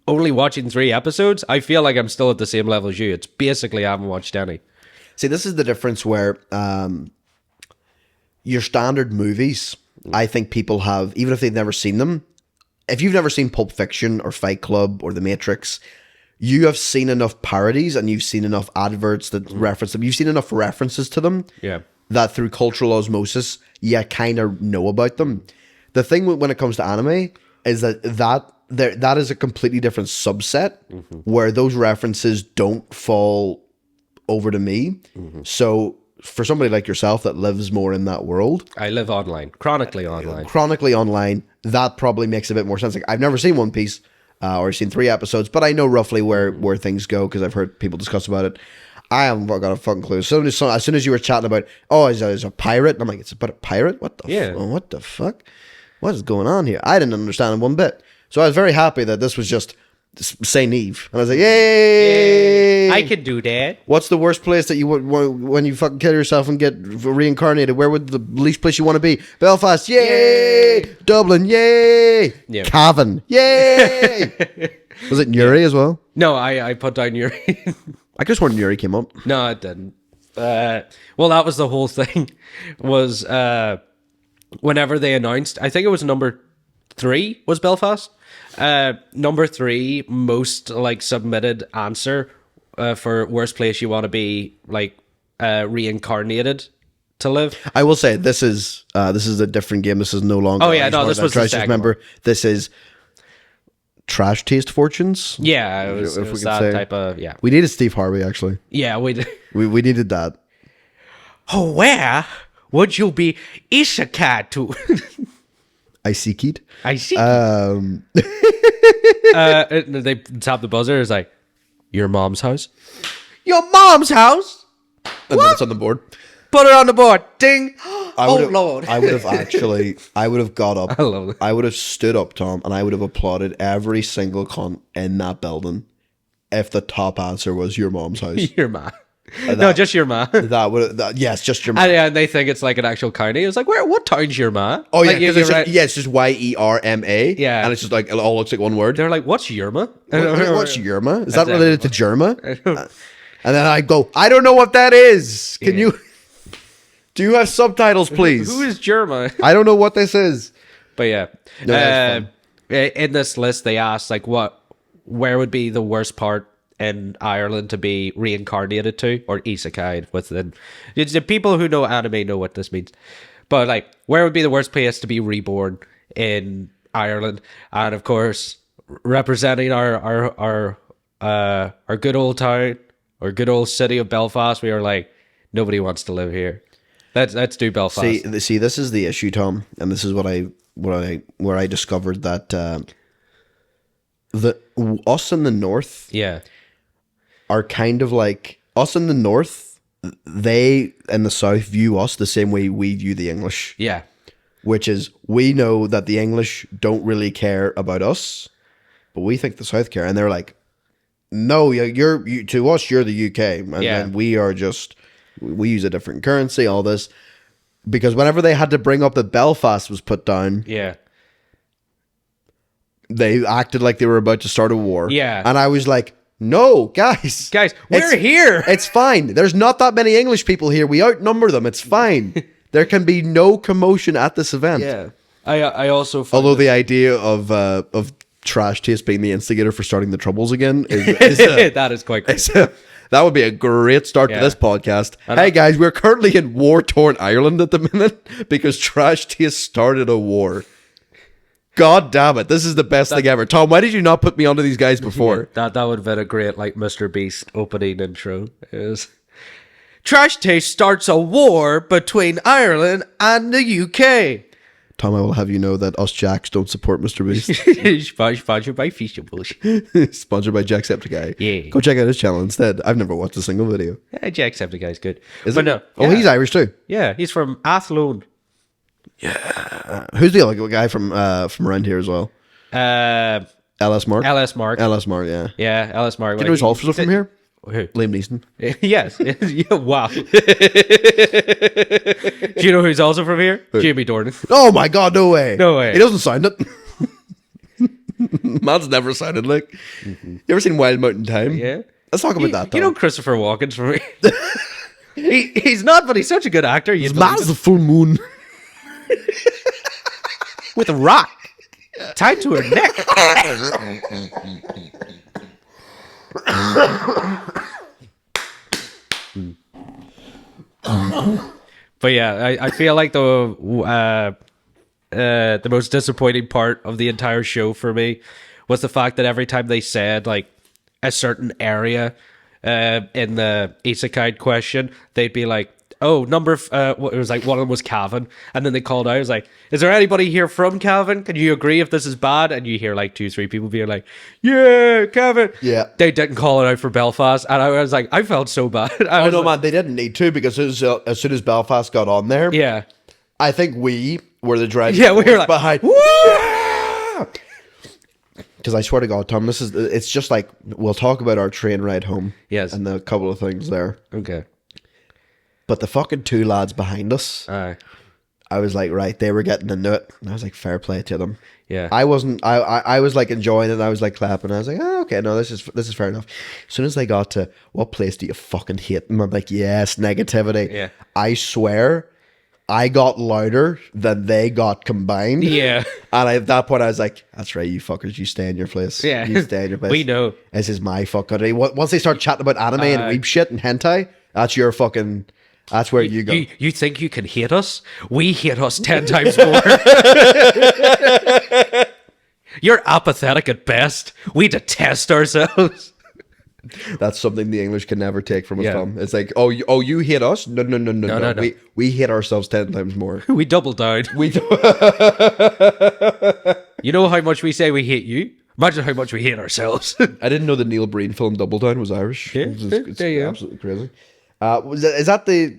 only watching 3 episodes, I feel like I'm still at the same level as you. It's basically I haven't watched any. See, this is the difference where your standard movies, I think people have, even if they've never seen them, if you've never seen Pulp Fiction or Fight Club or The Matrix, you have seen enough parodies and you've seen enough adverts that reference them. You've seen enough references to them Yeah. that through cultural osmosis, you kind of know about them. The thing when it comes to anime is that is a completely different subset where those references don't fall over to me. So for somebody like yourself that lives more in that world, I live online, chronically online. chronically online, that probably makes a bit more sense. Like I've never seen One Piece or seen 3 episodes, but I know roughly where things go because I've heard people discuss about it. I haven't got a fucking clue. So as soon as you were chatting about, is a pirate, and I'm like, it's about a pirate? What the fuck? What is going on here? I didn't understand one bit. So I was very happy that this was just Saint Eve, and I was like, yay! I can do that. What's the worst place that you would when you fucking kill yourself and get reincarnated? Where would the least place you want to be? Belfast, yay! Dublin, yay! Yeah. Cavan, yay! Was it Newry as well? No, I put down your... I could have sworn Newry came up. No, it didn't. Well, that was the whole thing. Was whenever they announced, I think it was number 3 was Belfast. Number 3 most like submitted answer for worst place you want to be, like reincarnated to live. I will say this is a different game. This is no longer. Oh yeah, no, this was the Trash Taste. second Remember, this is Trash Taste Fortunes. Yeah, it was, If it we was can that say. type of We needed Steve Harvey actually. Yeah, we did. We needed that. Oh, where would you be isekai to? I seek it. I see. They tap the buzzer. It's like, your mom's house. Your mom's house. And then it's on the board. Put it on the board. Ding. Lord. I would have got up. I love it. I would have stood up, Tom, and I would have applauded every single cunt in that building if the top answer was your mom's house. Your ma. No, just your ma. Yes, just your mom. And they think it's like an actual county. It's like, what town's your ma? Oh yeah, Like, because it's just YERMA. Yeah. And it's just like, it all looks like one word. They're like, what's Yerma? What's Yerma? Is that That's related to Germa? And then I go, I don't know what that is. Can you... Do you have subtitles, please? Who is Yerma? I don't know what this is. But yeah. No, that's In this list, they asked, like, where would be the worst part in Ireland to be reincarnated to, or isekai within. It's the people who know anime know what this means. But like, where would be the worst place to be reborn in Ireland? And of course, representing our good old town, or good old city of Belfast, we are like, nobody wants to live here. Let's do Belfast. See, this is the issue, Tom, and this is where I discovered that us in the north yeah. are kind of like us in the north. They in the south view us the same way we view the English, Yeah. which is we know that the English don't really care about us, but we think the South care, and they're like, no, to us you're the UK, and we are just we use a different currency, all this, because whenever they had to bring up that Belfast was put down, Yeah. they acted like they were about to start a war. Yeah. And I was like, no, guys, we're here. It's fine. There's not that many English people here. We outnumber them. It's fine. There can be no commotion at this event. Yeah. I also find Although the idea of Trash Taste being the instigator for starting the Troubles again is that is quite cool. that would be a great start to this podcast. Hey guys, we're currently in war-torn Ireland at the minute because Trash Taste started a war. God damn it, this is the best thing ever. Tom, why did you not put me onto these guys before? That would have been a great like Mr. Beast opening intro. Is Trash Taste starts a war between Ireland and the UK. Tom, I will have you know that us Jacks don't support Mr. Beast. Sponsored by Feastables. Sponsored by Jacksepticeye. Yeah. Go check out his channel instead. I've never watched a single video. Yeah, Jacksepticeye's good. Is but it? no. Oh, yeah. he's Irish too. Yeah, he's from Athlone. Who's the other guy from around here as well? LS Mark? LS Mark. LS Mark, yeah. Yeah, LS Mark. Do you know who's also from here? Who? Liam Neeson. Yes. Yeah, wow. Do you know who's also from here? Who? Jamie Dornan. Oh my god, no way. No way. He doesn't sound it. Man's never sounded like. You ever seen Wild Mountain Time? Yeah. Let's talk about that, though. You know Christopher Walken's from here? He's not, but he's such a good actor. Man's the full moon. With a rock tied to her neck. But yeah, I feel like the most disappointing part of the entire show for me was the fact that every time they said like a certain area in the isekai question, they'd be like, oh, it was like one of them was Calvin, and then they called out, it was like, is there anybody here from Calvin? Can you agree if this is bad? And you hear like 2-3 people being like, yeah, Calvin. Yeah. They didn't call it out for Belfast, and I was like, I felt so bad. Oh no, man, they didn't need to, because as soon as Belfast got on there, Yeah. I think we were the driving Yeah, we were like, behind. Because I swear to God, Tom, it's just like, we'll talk about our train ride home. Yes. And a couple of things there. Okay. But the fucking two lads behind us, Aye. I was like, right, they were getting into it. And I was like, fair play to them. Yeah. I wasn't. I was like enjoying it. And I was like clapping. I was like, oh, okay, no, this is fair enough. As soon as they got to what place do you fucking hate? And I'm like, yes, negativity. Yeah. I swear, I got louder than they got combined. Yeah. And at that point, I was like, that's right, you fuckers, you stay in your place. Yeah. You stay in your place. We know. This is my fucking. Once they start chatting about anime and weeb shit and hentai, that's your fucking. That's where you go. You think you can hate us? We hate us 10 times more. You're apathetic at best. We detest ourselves. That's something the English can never take from us, Yeah. Tom. It's like, you hate us? No. No. We hate ourselves 10 times more. We double down. We do. You know how much we say we hate you? Imagine how much we hate ourselves. I didn't know the Neil Breen film Double Down was Irish. Yeah, It's there you go. absolutely crazy. Is that the...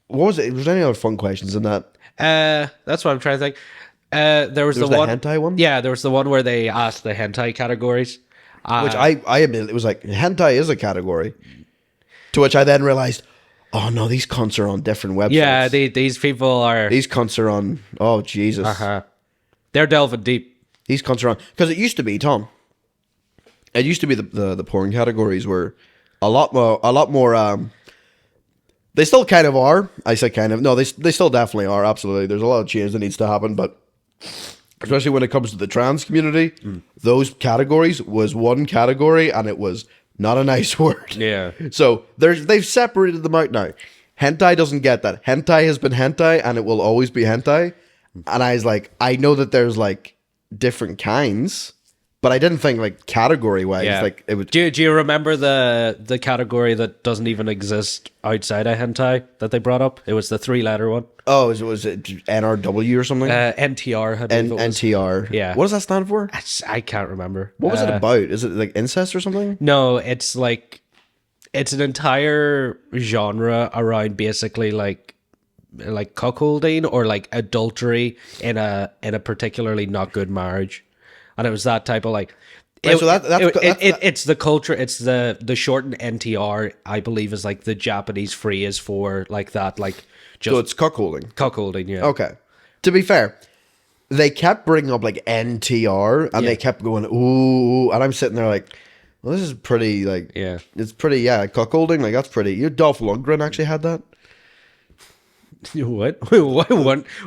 What was it? Was there any other fun questions in that? That's what I'm trying to think. There was There the was one the hentai one? Yeah, there was the one where they asked the hentai categories. Which I admit, it was like, hentai is a category. To which I then realized, oh no, these cunts are on different websites. Yeah, these people are. These cunts are on... Oh, Jesus. They're delving deep. These cunts are on... Because it used to be, Tom. It used to be the porn categories were a lot more... they still kind of are. I say kind of. No, they still definitely are. Absolutely. There's a lot of change that needs to happen, but especially when it comes to the trans community, those categories was one category, and it was not a nice word. Yeah. So they've separated them out now. Hentai doesn't get that. Hentai has been hentai, and it will always be hentai. And I was like, I know that there's like different kinds, But I didn't think like category wise, Yeah. like it would. Do you remember the category that doesn't even exist outside of hentai that they brought up? It was the 3-letter one. Oh, was it NRW or something? NTR. I believe it was. NTR. Yeah. What does that stand for? I can't remember. What was it about? Is it like incest or something? No, it's like it's an entire genre around basically like cuckolding or like adultery in a particularly not good marriage, and it was that type of like. Right, so It's the culture. It's the shortened NTR. I believe is like the Japanese phrase for like that, like just So it's cuckolding. cuckolding. Yeah. Okay. To be fair, they kept bringing up like NTR and they kept going, ooh, and I'm sitting there like, well, this is pretty like, Yeah. it's pretty, cuckolding, like that's pretty. Your Dolph Lundgren actually had that. What?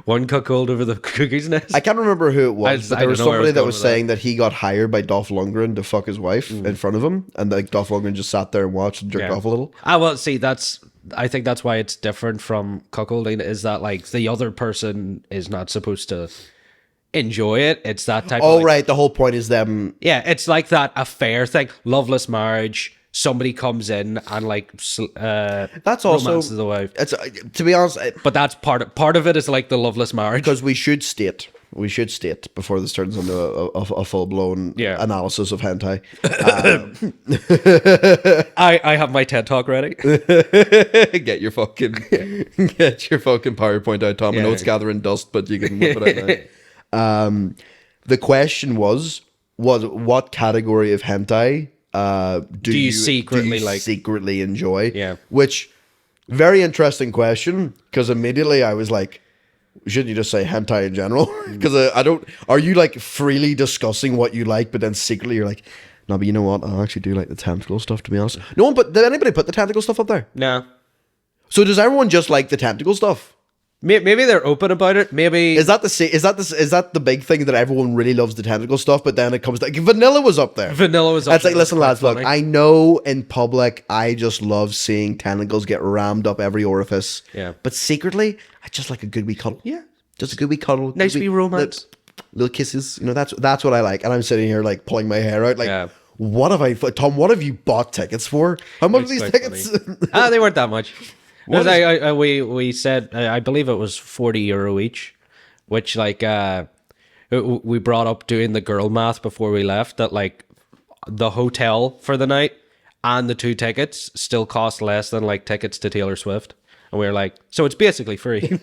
One cuckold over the cuckoo's nest? I can't remember who it was, but I there was don't know where I somebody was that going was with saying that he got hired by Dolph Lundgren to fuck his wife in front of him, and like Dolph Lundgren just sat there and watched and jerked off a little. Well, see, I think that's why it's different from cuckolding, is that like the other person is not supposed to enjoy it. It's that type of Oh, like, right. The whole point is them. yeah, it's like that affair thing, loveless marriage. Somebody comes in and like That's also romances the wife. It's to be honest, But that's part of it is like the loveless marriage. because we should state before this turns into a full blown Yeah. analysis of hentai. I have my TED talk ready. Get your fucking PowerPoint out, Tom. I know Yeah. it's gathering dust, but you can whip it out now. The question was what category of hentai do you secretly enjoy? Yeah. Which very interesting question, because immediately I was like, shouldn't you just say hentai in general? Because I don't. Are you like freely discussing what you like, but then secretly you're like, no, but you know what? I actually do like the tentacle stuff. To be honest, no one. But did anybody put the tentacle stuff up there? No. So does everyone just like the tentacle stuff? Maybe they're open about it. Maybe Is that the big thing that everyone really loves the tentacle stuff? But then it comes to vanilla was up there. vanilla was. It's like, up listen, there. lads, look, I know in public I just love seeing tentacles get rammed up every orifice. Yeah. But secretly, I just like a good wee cuddle. Yeah. Just a good wee cuddle. Nice good wee romance. Little kisses. You know, that's what I like. And I'm sitting here like pulling my hair out. Like, Yeah. what have I, Tom, what have you bought tickets for? How much are It's these quite tickets? They weren't that much. What We said I believe it was €40 each, which like we brought up doing the girl math before we left that like the hotel for the night and the 2 tickets still cost less than like tickets to Taylor Swift, and we were like, so it's basically free.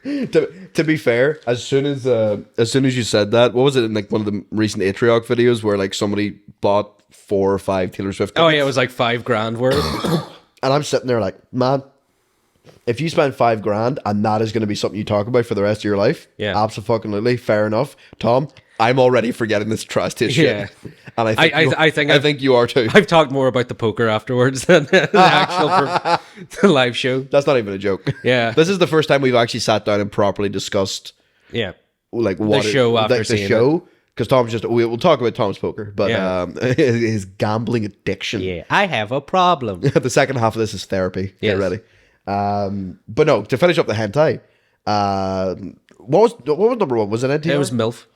to be fair, as soon as you said that, what was it in like one of the recent Atriarch videos where like somebody bought 4 or 5 Taylor Swift tickets? Oh yeah, it was like $5,000 worth. And I'm sitting there like, man, if you spend $5,000 and that is going to be something you talk about for the rest of your life, Yeah. absolutely, fair enough. Tom, I'm already forgetting this trash shit. Yeah. And I think you are too. I've talked more about the poker afterwards than the actual the live show. That's not even a joke. Yeah. This is the first time we've actually sat down and properly discussed Yeah. like what show after the seeing show. Because Tom's we'll talk about Tom's poker, but Yeah. his gambling addiction. Yeah. I have a problem. The second half of this is therapy. Yes. Get ready. But no, to finish up the hentai, what was number one? Was it NTR? It was MILF.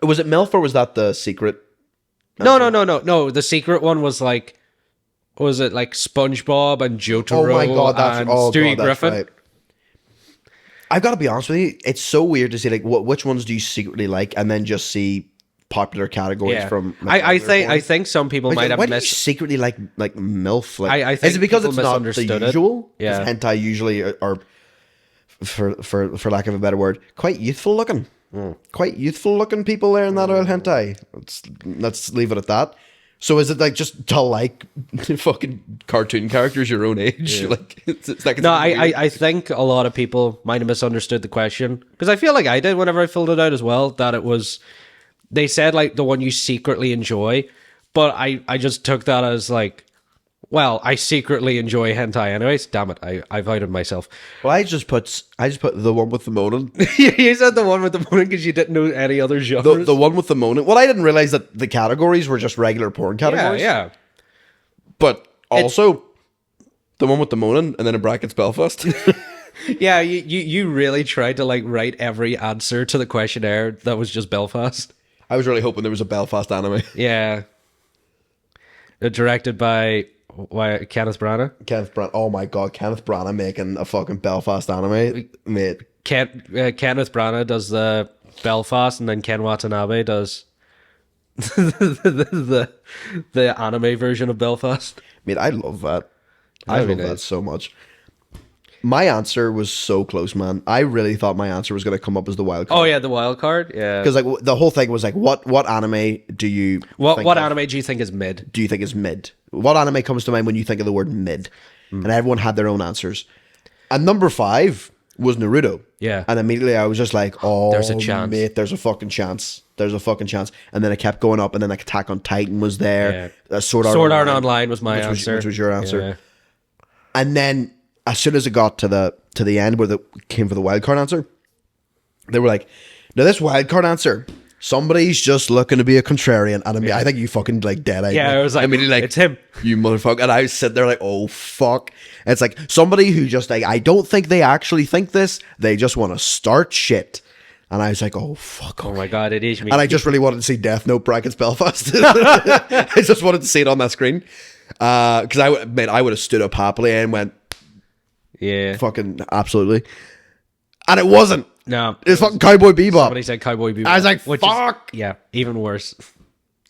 Was it MILF or was that the secret? No. The secret one was like, was it like SpongeBob and Jotaro Oh my god, and Stewie Griffin? Right. I've got to be honest with you. It's so weird to see like which ones do you secretly like, and then just see popular categories Yeah. from. Like, I think some people might have why do you missed. secretly like MILF? Like, I think is it because people it's not the misunderstood it. usual? Yeah. 'Cause hentai usually are, for lack of a better word, quite youthful looking. Quite youthful looking people there in that oil hentai. Let's leave it at that. So is it like just to like fucking cartoon characters your own age? Yeah. Like it's like No, I think a lot of people might have misunderstood the question, because I feel like I did whenever I filled it out as well, that it was, they said like the one you secretly enjoy, but I just took that as like, well, I secretly enjoy hentai anyways. Damn it, I've outed myself. Well, I just put the one with the moaning. You said the one with the moaning because you didn't know any other genres. The one with the moaning. Well, I didn't realize that the categories were just regular porn categories. yeah. But also the one with the moaning, and then in brackets Belfast. Yeah, you really tried to like write every answer to the questionnaire that was just Belfast. I was really hoping there was a Belfast anime. Yeah. Directed by Kenneth Branagh. Kenneth Branagh. Oh my god, Kenneth Branagh making a fucking Belfast anime, mate. Kenneth Branagh does the Belfast, and then Ken Watanabe does the anime version of Belfast. Mate, I love that. I That'd be love that nice. so much. My answer was so close, man. I really thought my answer was going to come up as the wild card. Oh yeah, the wild card. Yeah. Because like the whole thing was like, what anime do you What think of? anime do you think is mid? Do you think is mid? What anime comes to mind when you think of the word mid? And everyone had their own answers. And number 5 was Naruto. Yeah. And immediately I was just like, oh, There's a chance. mate, there's a fucking chance. There's a fucking chance. And then it kept going up, and then like Attack on Titan was there. Sword Art Online was my answer. which was your answer. Yeah. And then as soon as it got to the end where it came for the wild card answer, they were like, now this wild card answer, somebody's just looking to be a contrarian. And I think you fucking like dead-eyed. Yeah, me. I was like, immediately like, it's him. You motherfucker. And I was sitting there like, oh fuck. And it's like somebody who just like, I don't think they actually think this. They just want to start shit. And I was like, oh fuck. Oh my god, it is me. And I just really wanted to see Death Note brackets Belfast. I just wanted to see it on that screen. Because I would have stood up happily and went, yeah. fucking absolutely. And it wasn't. No. It's fucking Cowboy Bebop. Somebody said Cowboy Bebop. I was like, which fuck. yeah, even worse.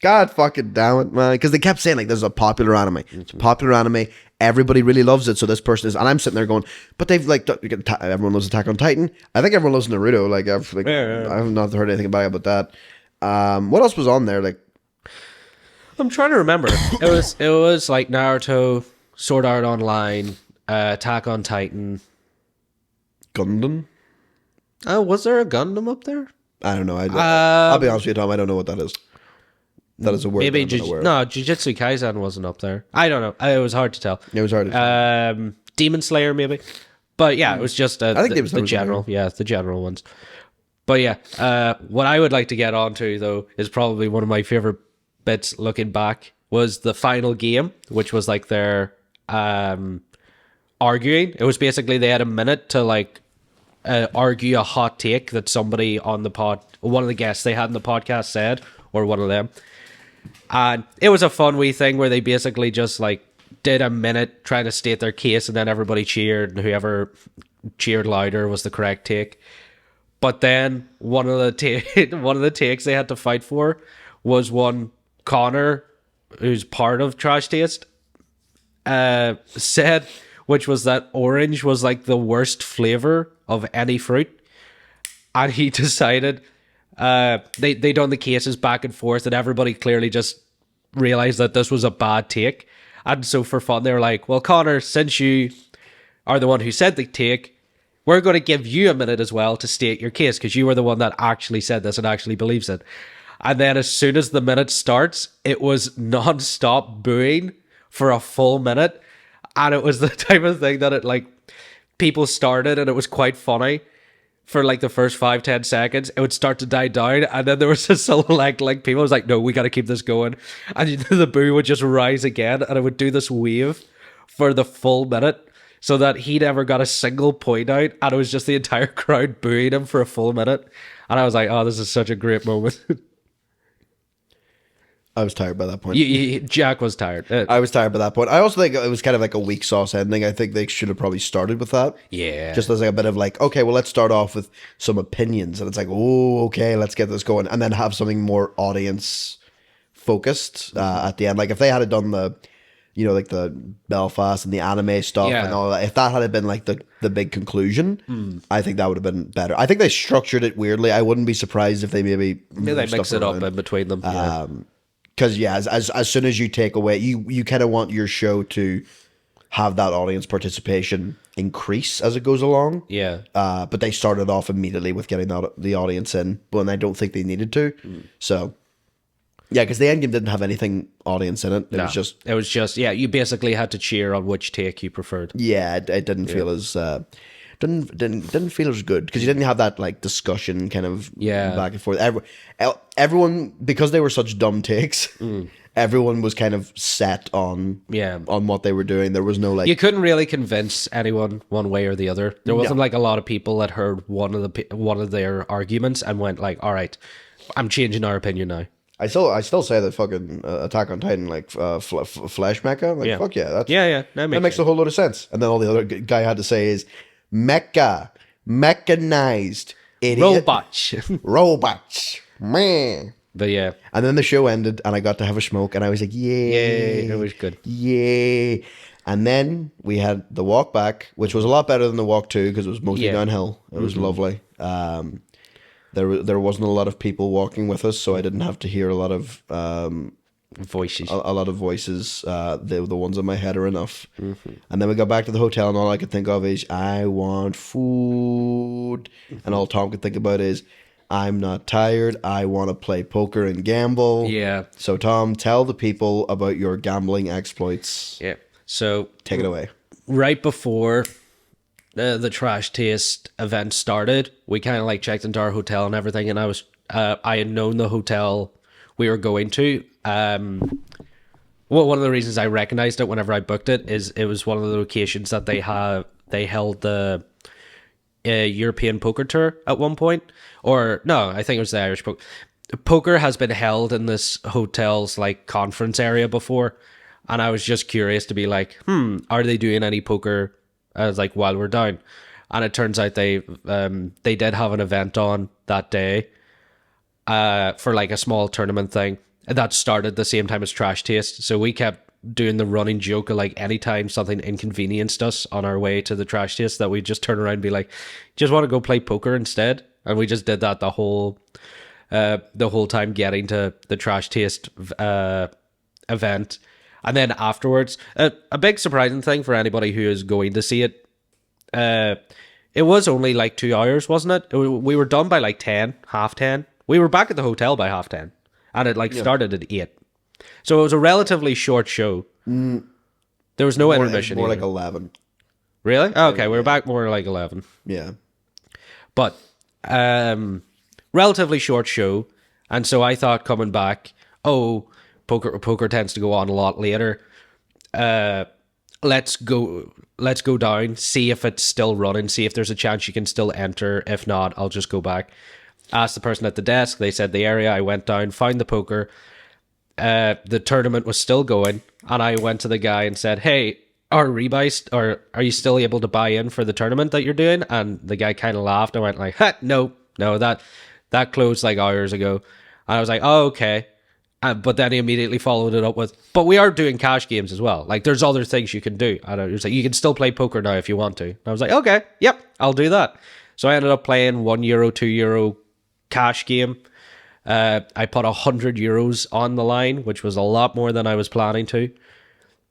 God fucking damn it, man. Because they kept saying, like, this is a popular anime. It's a popular anime. Everybody really loves it. So this person is, and I'm sitting there going, but they've like, everyone loves Attack on Titan. I think everyone loves Naruto. Like, I've not heard anything about that. What else was on there? Like, I'm trying to remember. It was like Naruto, Sword Art Online, Attack on Titan. Gundam? Oh, was there a Gundam up there? I don't know. I'll be honest with you, Tom. I don't know what that is. That is a word. Maybe that I'm unaware of. no, Jujutsu Kaisen wasn't up there. I don't know. It was hard to tell. It was hard to tell. Demon Slayer maybe, but yeah, it was just I think Demon Slayer the was general, the general ones. But yeah, what I would like to get onto though is probably one of my favorite bits looking back was the final game, which was like their arguing. It was basically they had a minute to like argue a hot take that somebody on the one of the guests they had in the podcast said, or one of them. And it was a fun wee thing where they basically just like did a minute trying to state their case, and then everybody cheered, and whoever cheered louder was the correct take. But then one of the takes they had to fight for was one Connor, who's part of Trash Taste, said, which was that orange was like the worst flavor of any fruit, and he decided. They done the cases back and forth, and everybody clearly just realized that this was a bad take. And so for fun, they were like, well, Connor, since you are the one who said the take, we're going to give you a minute as well to state your case, because you were the one that actually said this and actually believes it. And then as soon as the minute starts, it was non-stop booing for a full minute. And it was the type of thing that it like people started, and it was quite funny. For like the first 5-10 seconds, it would start to die down, and then there was a select like people was like, no, we got to keep this going, and the boo would just rise again, and it would do this wave for the full minute, so that he never got a single point out, and it was just the entire crowd booing him for a full minute. And I was like, oh, this is such a great moment. I was tired by that point. Jack was tired. I was tired by that point. I also think it was kind of like a weak sauce ending. I think they should have probably started with that. Yeah. Just as like a bit of like, okay, well, let's start off with some opinions. And it's like, oh, okay, let's get this going. And then have something more audience focused at the end. Like if they had done the, like the Belfast and the anime stuff and all that, if that had been like the big conclusion, I think that would have been better. I think they structured it weirdly. I wouldn't be surprised if they maybe they mix it up in between them. Because as soon as you take away, you kind of want your show to have that audience participation increase as it goes along. Yeah. But they started off immediately with getting the audience in, but I don't think they needed to. So, yeah, because the end game didn't have anything audience in it. It was just you basically had to cheer on which take you preferred. Yeah, it didn't feel as didn't feel as good because you didn't have that like discussion kind of back and forth. Everyone, because they were such dumb takes, everyone was kind of set on what they were doing. There was no like You couldn't really convince anyone one way or the other. There wasn't like a lot of people that heard one of their arguments and went like, "All right, I'm changing our opinion now." I still say that fucking Attack on Titan, like Flesh Mecha, like fuck yeah, that makes a whole lot of sense. And then all the other guy had to say is mecha, mechanized idiot. Robots, man. But yeah, and then the show ended, and I got to have a smoke, and I was like, yay, it was good, yay. And then we had the walk back, which was a lot better than the walk too because it was mostly downhill. It was lovely. There wasn't a lot of people walking with us, so I didn't have to hear a lot of voices. A lot of voices. The ones in my head are enough. And then we got back to the hotel, and all I could think of is, I want food. And all Tom could think about is, I'm not tired. I want to play poker and gamble. Yeah. So Tom, tell the people about your gambling exploits. Yeah. So take it away. Right before the trash taste event started, we kind of like checked into our hotel and everything, and I had known the hotel we were going to. Well, one of the reasons I recognized it whenever I booked it is it was one of the locations that they held the European poker tour at one point, or no, I think it was the Irish poker. Poker has been held in this hotel's like conference area before, and I was just curious to be like, are they doing any poker like while we're down? And it turns out they did have an event on that day for like a small tournament thing that started the same time as Trash Taste. So we kept doing the running joke of like anytime something inconvenienced us on our way to the Trash Taste that we just turn around and be like, just want to go play poker instead. And we just did that the whole time getting to the Trash Taste event. And then afterwards, a big surprising thing for anybody who is going to see it, it was only like 2 hours, wasn't it? We were done by like 10, half 10. We were back at the hotel by half 10, and it like started at 8. So it was a relatively short show. There was no intermission. More like 11. Really? Oh, okay, we were back more like 11. Yeah. But relatively short show, and so I thought coming back, poker tends to go on a lot later. Let's go down, see if it's still running, see if there's a chance you can still enter. If not, I'll just go back. Asked the person at the desk, they said the area. I went down, found the poker. The tournament was still going, and I went to the guy and said, hey, are you still able to buy in for the tournament that you're doing? And the guy kind of laughed and went like, no, that closed like hours ago. And I was like, oh, okay. But then he immediately followed it up with, but we are doing cash games as well. Like, there's other things you can do. And he was like, you can still play poker now if you want to. And I was like, okay, yep, I'll do that. So I ended up playing €1, €2 cash game. I put €100 on the line, which was a lot more than I was planning to.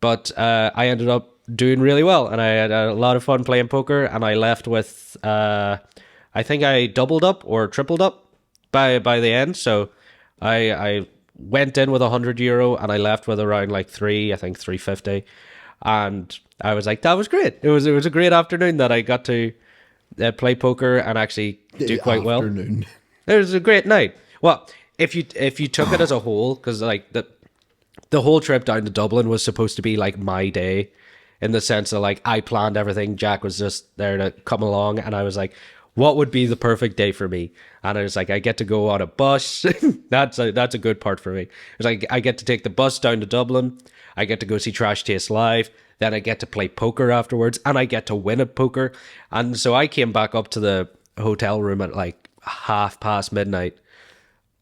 But I ended up doing really well, and I had a lot of fun playing poker, and I left with, I think I doubled up or tripled up by the end. So I went in with €100 and I left with around like 350, and I was like, that was great. It was a great afternoon that I got to play poker and actually do quite well. It was a great night. Well, if you took it as a whole, because like the whole trip down to Dublin was supposed to be like my day, in the sense that like I planned everything. Jack was just there to come along, and I was like, what would be the perfect day for me? And I was like, I get to go on a bus. That's a good part for me. It was like, I get to take the bus down to Dublin. I get to go see Trash Taste live. Then I get to play poker afterwards, and I get to win at poker. And so I came back up to the hotel room at like midnight,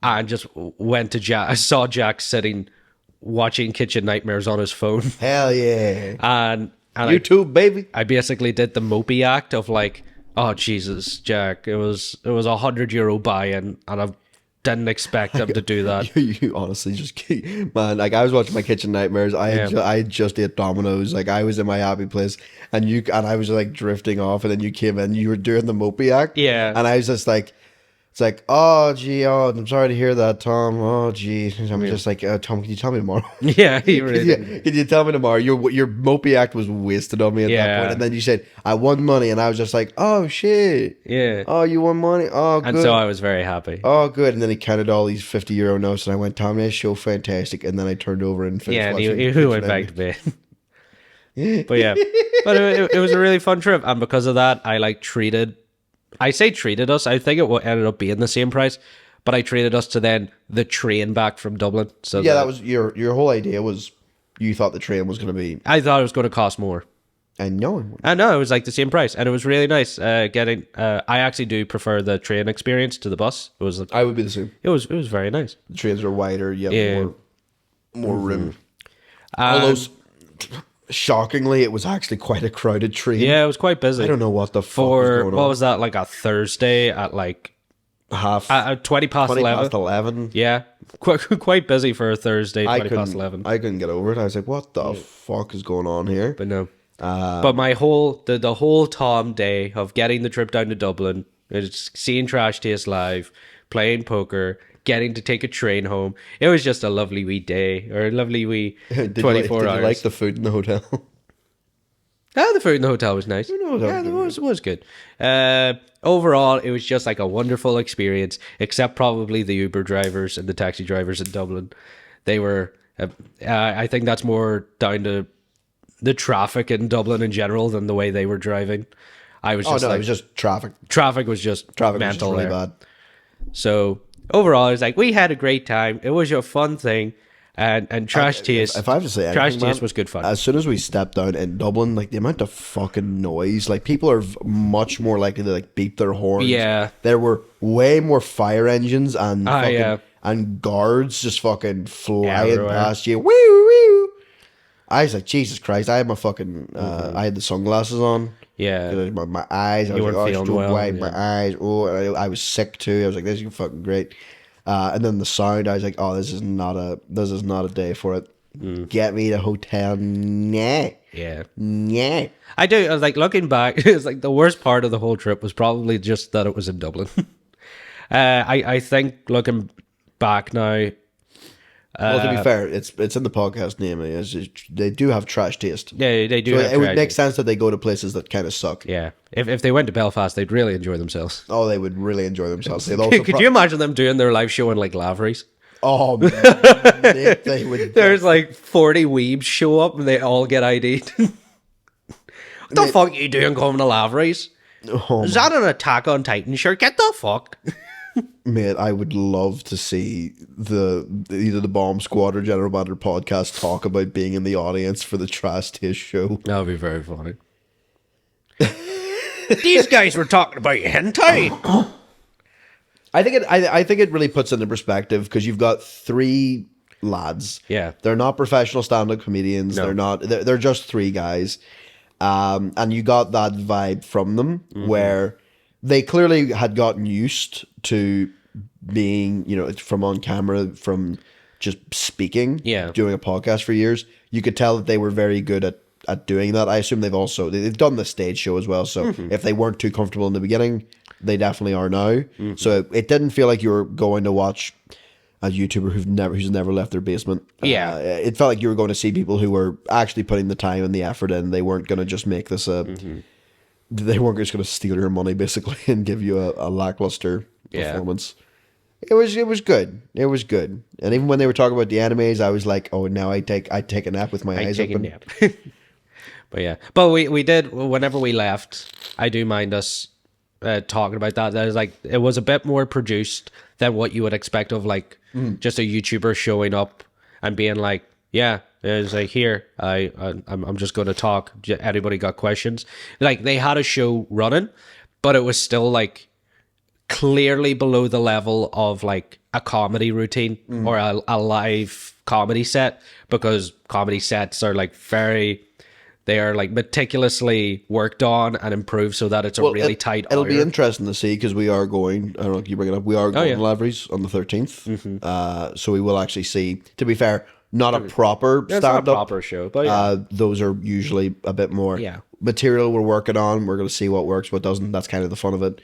and just went to Jack. I saw Jack sitting watching Kitchen Nightmares on his phone. Hell yeah. And YouTube, baby. I basically did the mopey act of like, oh Jesus, Jack, it was €100 buy-in, and I didn't expect him to do that. You honestly just man, like I was watching my Kitchen Nightmares. I just ate Dominoes. Like I was in my happy place, and I was like drifting off, and then you came in. You were doing the mopey act, yeah, and I was just like, It's like, oh, gee, oh, I'm sorry to hear that, Tom. Oh, gee. I'm just like, Tom, can you tell me tomorrow? Yeah, he really did. Can you tell me tomorrow? Your mopey act was wasted on me at that point. Yeah. And then you said, I won money. And I was just like, oh, shit. Yeah. Oh, you won money? Oh, good. And so I was very happy. Oh, good. And then he counted all these 50 euro notes. And I went, Tom, this show fantastic. And then I turned over and finished Yeah, and watching. he went back to bed. But yeah, but it was a really fun trip. And because of that, I like treated us. I think it ended up being the same price, but I treated us to then the train back from Dublin. So Yeah, that was your whole idea was you thought the train was going to be. I thought it was going to cost more. And no one. I know it was like the same price, and it was really nice. Getting, I actually do prefer the train experience to the bus. It was. I would be the same. It was very nice. The trains are wider. You have Yeah. more room. Although, shockingly, it was actually quite a crowded train. Yeah, it was quite busy. I don't know what the fuck was For going what on. was that, like a Thursday at like Half 20 past 11? past 11. Yeah, quite busy for a Thursday, 20 past 11. I couldn't get over it. I was like, what the fuck is going on here? But no. But my whole the whole Tom day of getting the trip down to Dublin, seeing Trash Taste live, playing poker, getting to take a train home, it was just a lovely wee day, or a lovely wee 24 did hours. you like the food in the hotel? The food in the hotel was nice. in the hotel Yeah, was it was good. Overall, it was just like a wonderful experience, except probably the Uber drivers and the taxi drivers in Dublin. They were, I think that's more down to the traffic in Dublin in general than the way they were driving. I was Oh, just no, like, it was just traffic. traffic was just Traffic was just mental really there. bad. So overall, it's like we had a great time. It was a fun thing, and Trash Taste. If I have to say Trash anything, Taste man, was good fun. As soon as we stepped down in Dublin, like the amount of fucking noise, like people are much more likely to like beep their horns. Yeah. There were way more fire engines and fucking, yeah. and guards just fucking flying Everywhere. past you. Woo woo. I was like, Jesus Christ! I had my fucking, I had the sunglasses on. Yeah. My eyes. I was weren't like, feeling oh, well, wide, yeah. my eyes. Oh, and I was sick too. I was like, this is fucking great. And then the sound, I was like, oh, this is not a day for it. Get me to hotel, nah, Yeah. nah. I was like, looking back, it's like the worst part of the whole trip was probably just that it was in Dublin. I think looking back now, Well, to be fair, it's in the podcast name. They do have trash taste. yeah, they do. So have it would trash. make sense that they go to places that kind of suck. Yeah, if they went to Belfast, they'd really enjoy themselves. Oh, they would really enjoy themselves. They'd also Could you imagine them doing their live show in like Lavery's? Oh, man. they would. There's like 40 weebs show up and they all get ID'd. What the fuck are you doing coming to Lavery's? Oh, Is that an Attack on Titan shirt? Get the fuck. mate, I would love to see either the Bomb Squad or General Matter podcast talk about being in the audience for the Trash Taste show. That would be very funny. These guys were talking about hentai. I think it really puts into perspective because you've got three lads. Yeah. They're not professional stand-up comedians. No. They're just three guys. And you got that vibe from them where they clearly had gotten used to being, from on camera, from just speaking, Yeah. doing a podcast for years. You could tell that they were very good at doing that. I assume they've done the stage show as well. So if they weren't too comfortable in the beginning, they definitely are now. So it didn't feel like you were going to watch a YouTuber who's never left their basement. Yeah. It felt like you were going to see people who were actually putting the time and the effort in. They weren't going to just make this they weren't just going to steal your money basically and give you a lackluster performance. It was good. It was good. And even when they were talking about the animes, I was like, oh, now I take a nap with my eyes open. But yeah, but we did, whenever we left, I do mind us talking about that. That is like, it was a bit more produced than what you would expect of like just a YouTuber showing up and being like, yeah, it's like, here, I'm just going to talk. Anybody got questions? Like, they had a show running, but it was still like clearly below the level of like a comedy routine or a live comedy set, because comedy sets are like they are like meticulously worked on and improved so that it's a really tight It'll hour. be interesting to see because we are going, I don't know if you bring it up, we are going yeah. to Lavery's on the 13th. So we will actually see, to be fair, not a proper It's not a stand-up. proper show, but yeah. Those are usually a bit more material we're working on. We're going to see what works, what doesn't. That's kind of the fun of it.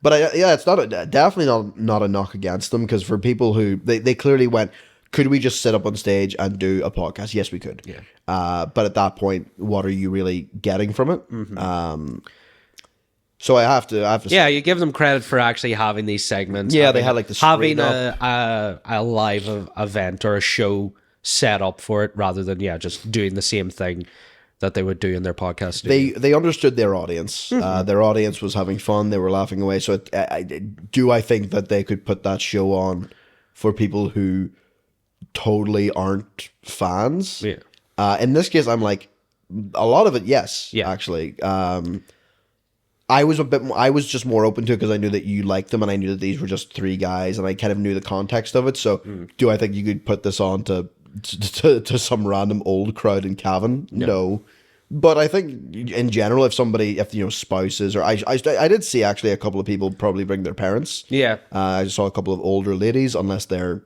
But yeah, it's definitely not a knock against them, because for people who they clearly went, could we just sit up on stage and do a podcast? Yes, we could. Yeah. But at that point, what are you really getting from it? Mm-hmm. So I have to Yeah, say, you give them credit for actually having these segments. Yeah, they had, like, the having screen up. a live event or a show set up for it, rather than just doing the same thing that they would do in their podcast studio. they understood their audience. Their audience was having fun. They were laughing away. So I think that they could put that show on for people who totally aren't fans. Yeah. In this case, I'm like, a lot of it, yes. Yeah. Actually, I was just more open to it because I knew that you liked them, and I knew that these were just three guys, and I kind of knew the context of it. So, do I think you could put this on to some random old crowd in Cavan? No. But I think in general, if spouses, or I did see actually a couple of people probably bring their parents. Yeah. I saw a couple of older ladies, unless they're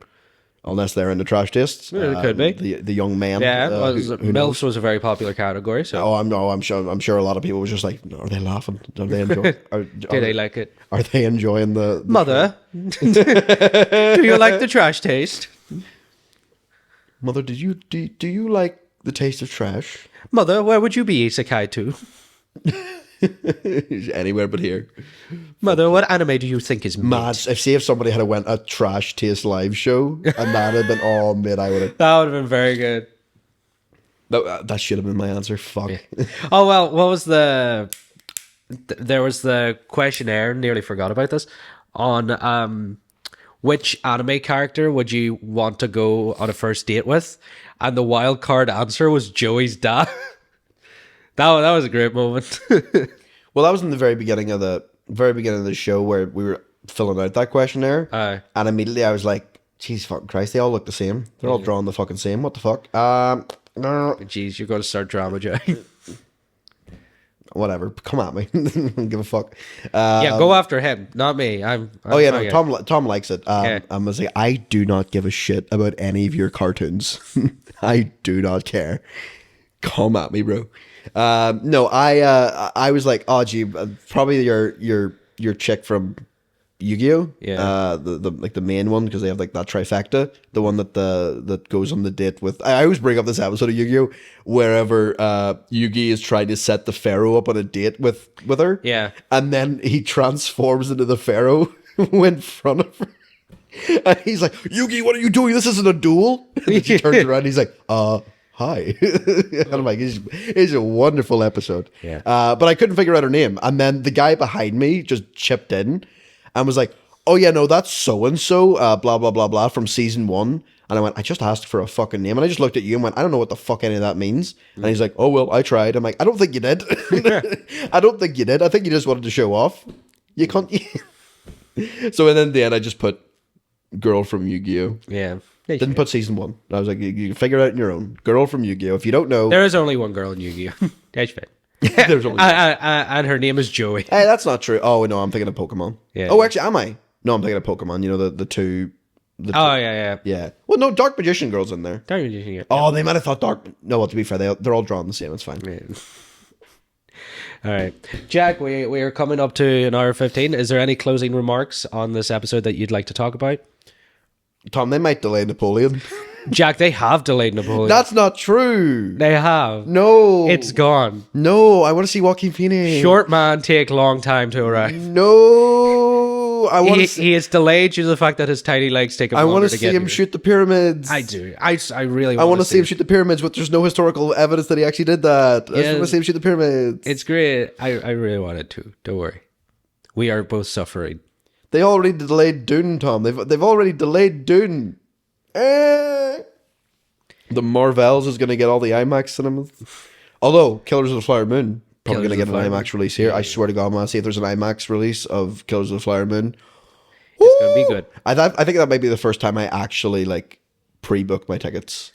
into trash tastes. Yeah, it could be. The young men. Yeah, who knows? MILFs was a very popular category. So, I'm sure a lot of people was just like, are they laughing? Are they enjoying? do they like it? Are they enjoying the Mother, do you like the trash taste? Mother, do you like the taste of trash? Mother, where would you be isekai to? Anywhere but here. Mother, what anime do you think is Mad. If somebody had went a trash taste live show and that had been mate, I would have. That would have been very good. That should have been my answer. Fuck. Yeah. Oh well, what was there was the questionnaire, nearly forgot about this, on which anime character would you want to go on a first date with? And the wild card answer was Joey's dad. That was a great moment. Well, that was in the very beginning of the show where we were filling out that questionnaire. And immediately I was like, "Jeez, fucking Christ, they all look the same. They're all drawn the fucking same. What the fuck?" No. Jeez, you're going to start drama, Joey. Whatever. Come at me. Don't give a fuck. Yeah, go after him, not me. I'm no, Tom likes it. Yeah. I'm gonna say, I do not give a shit about any of your cartoons. I do not care. Come at me, bro. No, I was like, oh gee, probably your chick from Yu-Gi-Oh. Yeah. The main one, because they have like that trifecta, the one that goes on the date with. I always bring up this episode of Yu-Gi-Oh wherever Yugi is trying to set the pharaoh up on a date with her. Yeah. And then he transforms into the pharaoh in front of her. And he's like, Yugi, what are you doing? This isn't a duel. And then she turns around and he's like, hi. And I'm like, it's a wonderful episode. Yeah. But I couldn't figure out her name. And then the guy behind me just chipped in and was like, oh yeah, no, that's so-and-so, blah, blah, blah, blah, from season 1. And I went, I just asked for a fucking name. And I just looked at you and went, I don't know what the fuck any of that means. And he's like, oh, well, I tried. I'm like, I don't think you did. I don't think you did. I think you just wanted to show off. You can't. So and then in the end, I just put girl from Yu-Gi-Oh. Yeah. Didn't put season 1. I was like, you can figure it out on your own. Girl from Yu-Gi-Oh. If you don't know. There is only one girl in Yu-Gi-Oh. That's fine. There's only and her name is Joey. Hey, that's not true. Oh, no, I'm thinking of Pokemon. Yeah. Oh, actually, am I? No, I'm thinking of Pokemon. You know, the two. Oh, yeah. Yeah. Well, no, Dark Magician Girl's in there. Dark Magician Girl. Oh, they might have thought Dark. No, well, to be fair, they're all drawn the same. It's fine. Yeah. All right. Jack, we are coming up to an hour 15. Is there any closing remarks on this episode that you'd like to talk about? Tom, they might delay Napoleon. Jack, they have delayed Napoleon. That's not true. They have. No. It's gone. No, I want to see Joaquin Phoenix. Short man take long time to arrive. No. I want He is delayed due to the fact that his tiny legs take him I longer want to to get see him here. shoot the pyramids. I do. I really I want to see him shoot the pyramids, but there's no historical evidence that he actually did that. I just want to see him shoot the pyramids. It's great. I really wanted to. Don't worry. We are both suffering. They already delayed Dune, Tom. They've already delayed Dune. The Marvels is going to get all the IMAX cinemas. Although Killers of the Flower Moon probably going to get an IMAX release here. I swear to God, I'm going to see if there's an IMAX release of Killers of the Flower Moon. It's going to be good. I think that might be the first time I actually like pre-book my tickets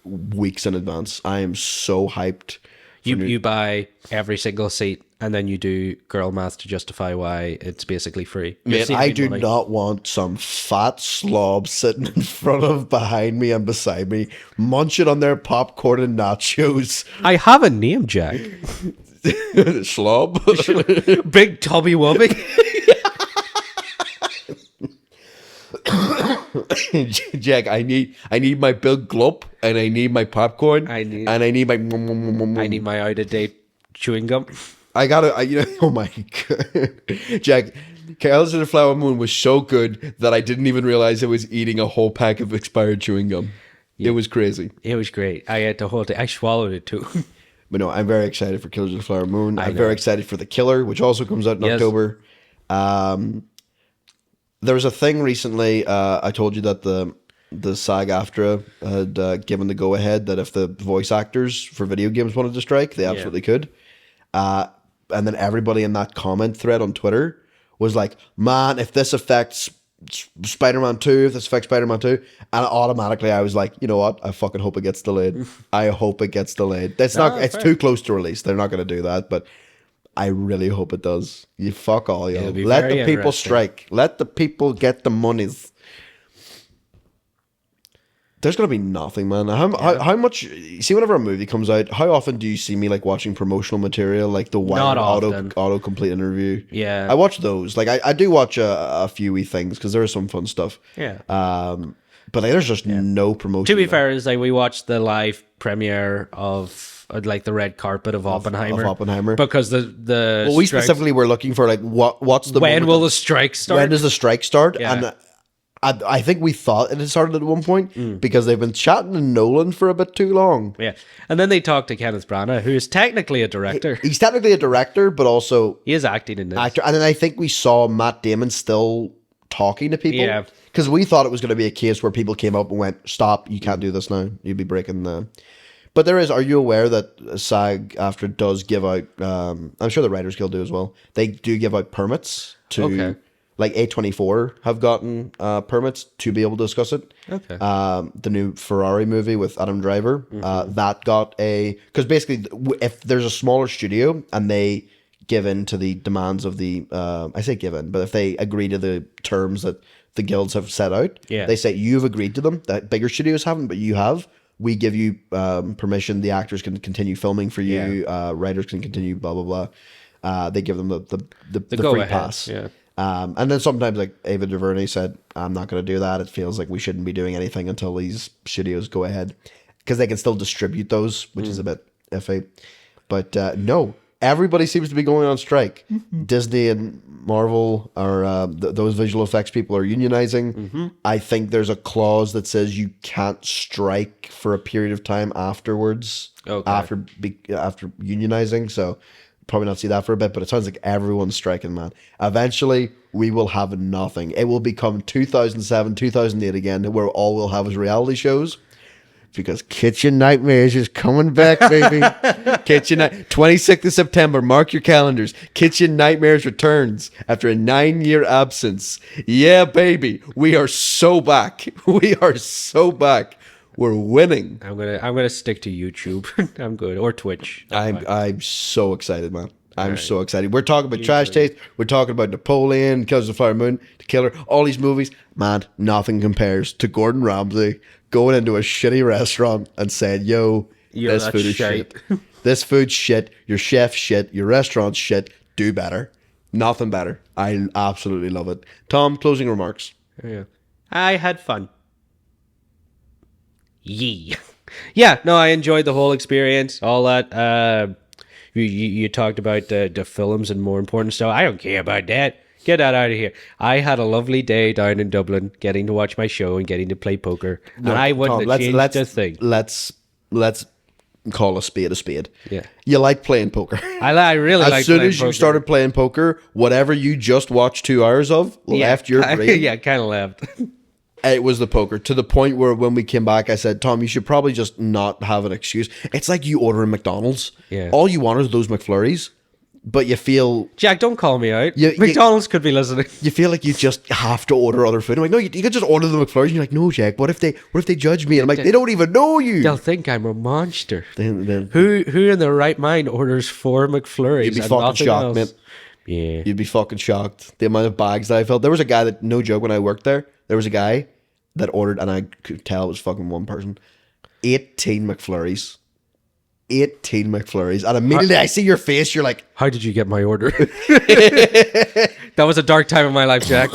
weeks in advance. I am so hyped. You buy every single seat and then you do girl math to justify why it's basically free. Man, I do not want some fat slob sitting in front of, behind me and beside me, munching on their popcorn and nachos. I have a name, Jack. Slob? Big Tubby Wubby. Jack, I need my big glop, and I need my popcorn, I need my out of date chewing gum. oh my god, Jack, Killers of the Flower Moon was so good that I didn't even realize I was eating a whole pack of expired chewing gum. It was crazy. It was great. I ate the whole thing. I swallowed it too. But no, I'm very excited for Killers of the Flower Moon. I'm know. very excited for The Killer, which also comes out in Yes. October. There was a thing recently. I told you that the SAG-AFTRA had given the go-ahead that if the voice actors for video games wanted to strike, they absolutely could. And then everybody in that comment thread on Twitter was like, man, if this affects Spider-Man 2, if this affects Spider-Man 2, and automatically I was like, you know what? I fucking hope it gets delayed. I hope it gets delayed. It's fair. too close to release. They're not going to do that, but I really hope it does. You fuck all, yo. It'll be Let very the people interesting. strike. Let the people get the monies. There's gonna be nothing, man. How much? See, whenever a movie comes out, how often do you see me like watching promotional material, like the Not wild often. autocomplete interview? Yeah. I watch those. Like I do watch a few wee things because there is some fun stuff. Yeah. But like, there's just no promotion. To be fair, is like we watched the live premiere of like the red carpet of Oppenheimer. Oppenheimer. Because the Well, we strikes- specifically were looking for like what's the when moment will of- the strike start? when does the strike start? Yeah. And I think we thought it had started at one point Mm. because they've been chatting to Nolan for a bit too long. Yeah, and then they talked to Kenneth Branagh, who is technically a director. He's technically a director, but also He is acting in this. actor. And then I think we saw Matt Damon still talking to people. Yeah. Because we thought it was going to be a case where people came up and went, stop, you can't do this now. You'd be breaking the... But are you aware that SAG-AFTRA does give out, I'm sure the Writers Guild do as well, they do give out permits to... Okay. Like A24 have gotten permits to be able to discuss it. Okay. The new Ferrari movie with Adam Driver, that got a... Because basically, if there's a smaller studio and they give in to the demands of the... I say give in, but if they agree to the terms that the guilds have set out, Yeah. they say, you've agreed to them, that bigger studios haven't, but you have. We give you permission. The actors can continue filming for you. Writers can continue, blah, blah, blah. They give them the go free ahead, pass. yeah. And then sometimes, like Ava DuVernay said, I'm not going to do that. It feels like we shouldn't be doing anything until these studios go ahead because they can still distribute those, which is a bit iffy. But no, everybody seems to be going on strike. Disney and Marvel are those visual effects people are unionizing. I think there's a clause that says you can't strike for a period of time afterwards. Okay. After unionizing, so. Probably not see that for a bit, but it sounds like everyone's striking, man. Eventually, we will have nothing. It will become 2007, 2008 again, where all we'll have is reality shows. Because Kitchen Nightmares is coming back, baby. 26th of September, mark your calendars. Kitchen Nightmares returns after a 9-year absence. Yeah, baby, we are so back. We are so back. We're winning. I'm gonna stick to YouTube. I'm good, or Twitch. I'm so excited, man. I'm so excited. We're talking about Trash Taste. We're talking about Napoleon, Killers of the Flower Moon, The Killer, all these movies. Man, nothing compares to Gordon Ramsay going into a shitty restaurant and saying, yo, this that's food is shit. This food's shit. Your chef's shit. Your restaurant's shit. Do better. Nothing better. I absolutely love it. Tom, closing remarks. Yeah. I had fun. Yee. Yeah, no, I enjoyed the whole experience, all that. You talked about the films and more important stuff. I don't care about that. Get that out of here. I had a lovely day down in Dublin, getting to watch my show and getting to play poker. And I wouldn't have changed a thing. Let's call a spade a spade. Yeah. You like playing poker. I really like As soon playing as you poker. started playing poker, whatever you just watched 2 hours of left your brain. Yeah, kind of left. It was the poker, to the point where when we came back, I said, Tom, you should probably just not have an excuse. It's like you order a McDonald's. Yeah. All you want is those McFlurries, but you feel Jack, don't call me out. You- McDonald's could be listening. like you just have to order other food. I'm like, no, you could just order the McFlurries. And you're like, no, Jack, what if they judge me? And I'm like, they don't even know you. They'll think I'm a monster. Then Who in their right mind orders 4 McFlurries? You'd be and fucking nothing shocked, else? mate. Yeah. You'd be fucking shocked. The amount of bags that I felt. There was a guy that, no joke, when I worked there, there was a guy that ordered, and I could tell it was fucking one person, 18 McFlurries. 18 McFlurries. And immediately I see your face, you're like, How did you get my order? That was a dark time in my life, Jack.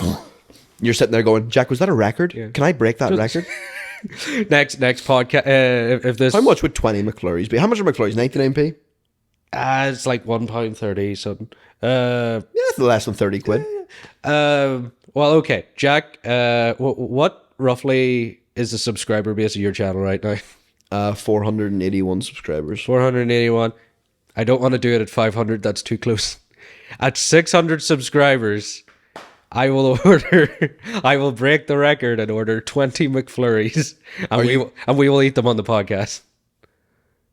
You're sitting there going, Jack, was that a record? Yeah. Can I break that record? Next podcast. If this, How much would 20 McFlurries be? How much are McFlurries? 99p? it's like £1.30 something. Yeah, it's less than 30 quid. Well, okay, Jack. What roughly is the subscriber base of your channel right now? 481 subscribers. 481. I don't want to do it at 500. That's too close. At 600 subscribers, I will break the record and order 20 McFlurries, and we will eat them on the podcast.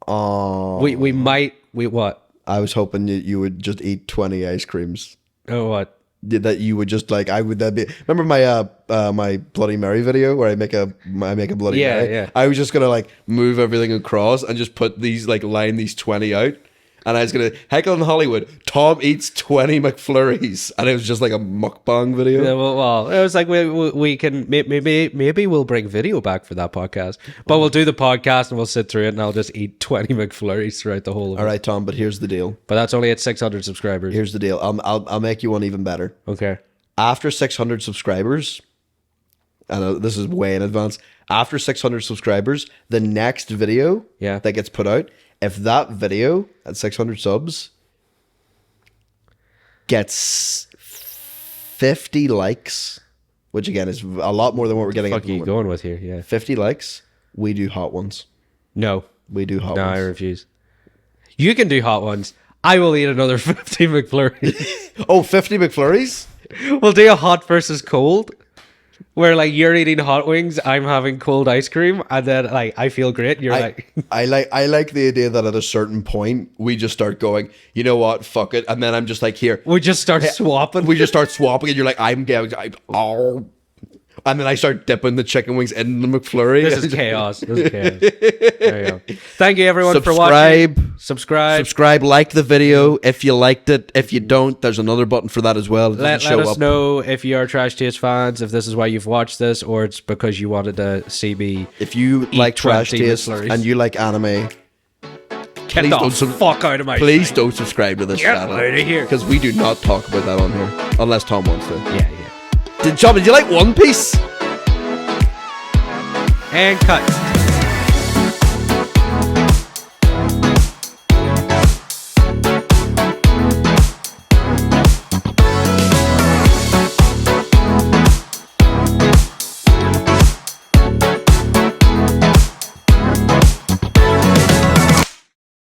Oh, We what? I was hoping that you would just eat 20 ice creams. Oh, what? That you would just like, I would that be. Remember my my Bloody Mary video where I make a Bloody Mary? Yeah. I was just gonna like move everything across and just put these like line these 20 out. And I was going to, Hecklin Hollywood, Tom eats 20 McFlurries. And it was just like a mukbang video. Yeah, well, it was like we can, maybe we'll bring video back for that podcast. But we'll do the podcast and we'll sit through it and I'll just eat 20 McFlurries throughout the whole of it. All right, Tom, but here's the deal. But that's only at 600 subscribers. Here's the deal. I'll make you one even better. Okay. After 600 subscribers, I know this is way in advance. After 600 subscribers, the next video that gets put out, if that video at 600 subs gets 50 likes, which again is a lot more than what we're getting. What are you going with here? Yeah, 50 likes. We do hot ones. No, we do hot no, ones. I refuse. You can do hot ones. I will eat another 50 McFlurries. Oh, 50 McFlurries? We'll do a hot versus cold. Where like you're eating hot wings, I'm having cold ice cream, and then like I feel great. You're I like the idea that at a certain point we just start going, you know what, fuck it, and then I'm just like, here, we just start swapping. We just start swapping, and you're like, oh, and then I start dipping the chicken wings in the McFlurry. This is chaos. There you go. Thank you everyone for watching. Subscribe, like the video if you liked it. If you don't, there's another button for that as well. Let us know if you are Trash Taste fans, if this is why you've watched this, or it's because you wanted to see me. If you like Trash Taste and you like anime, get the fuck out of my Please don't subscribe to this channel. Get out of here. Because we do not talk about that on here. Unless Tom wants to. Yeah. Did you like One Piece? And cut.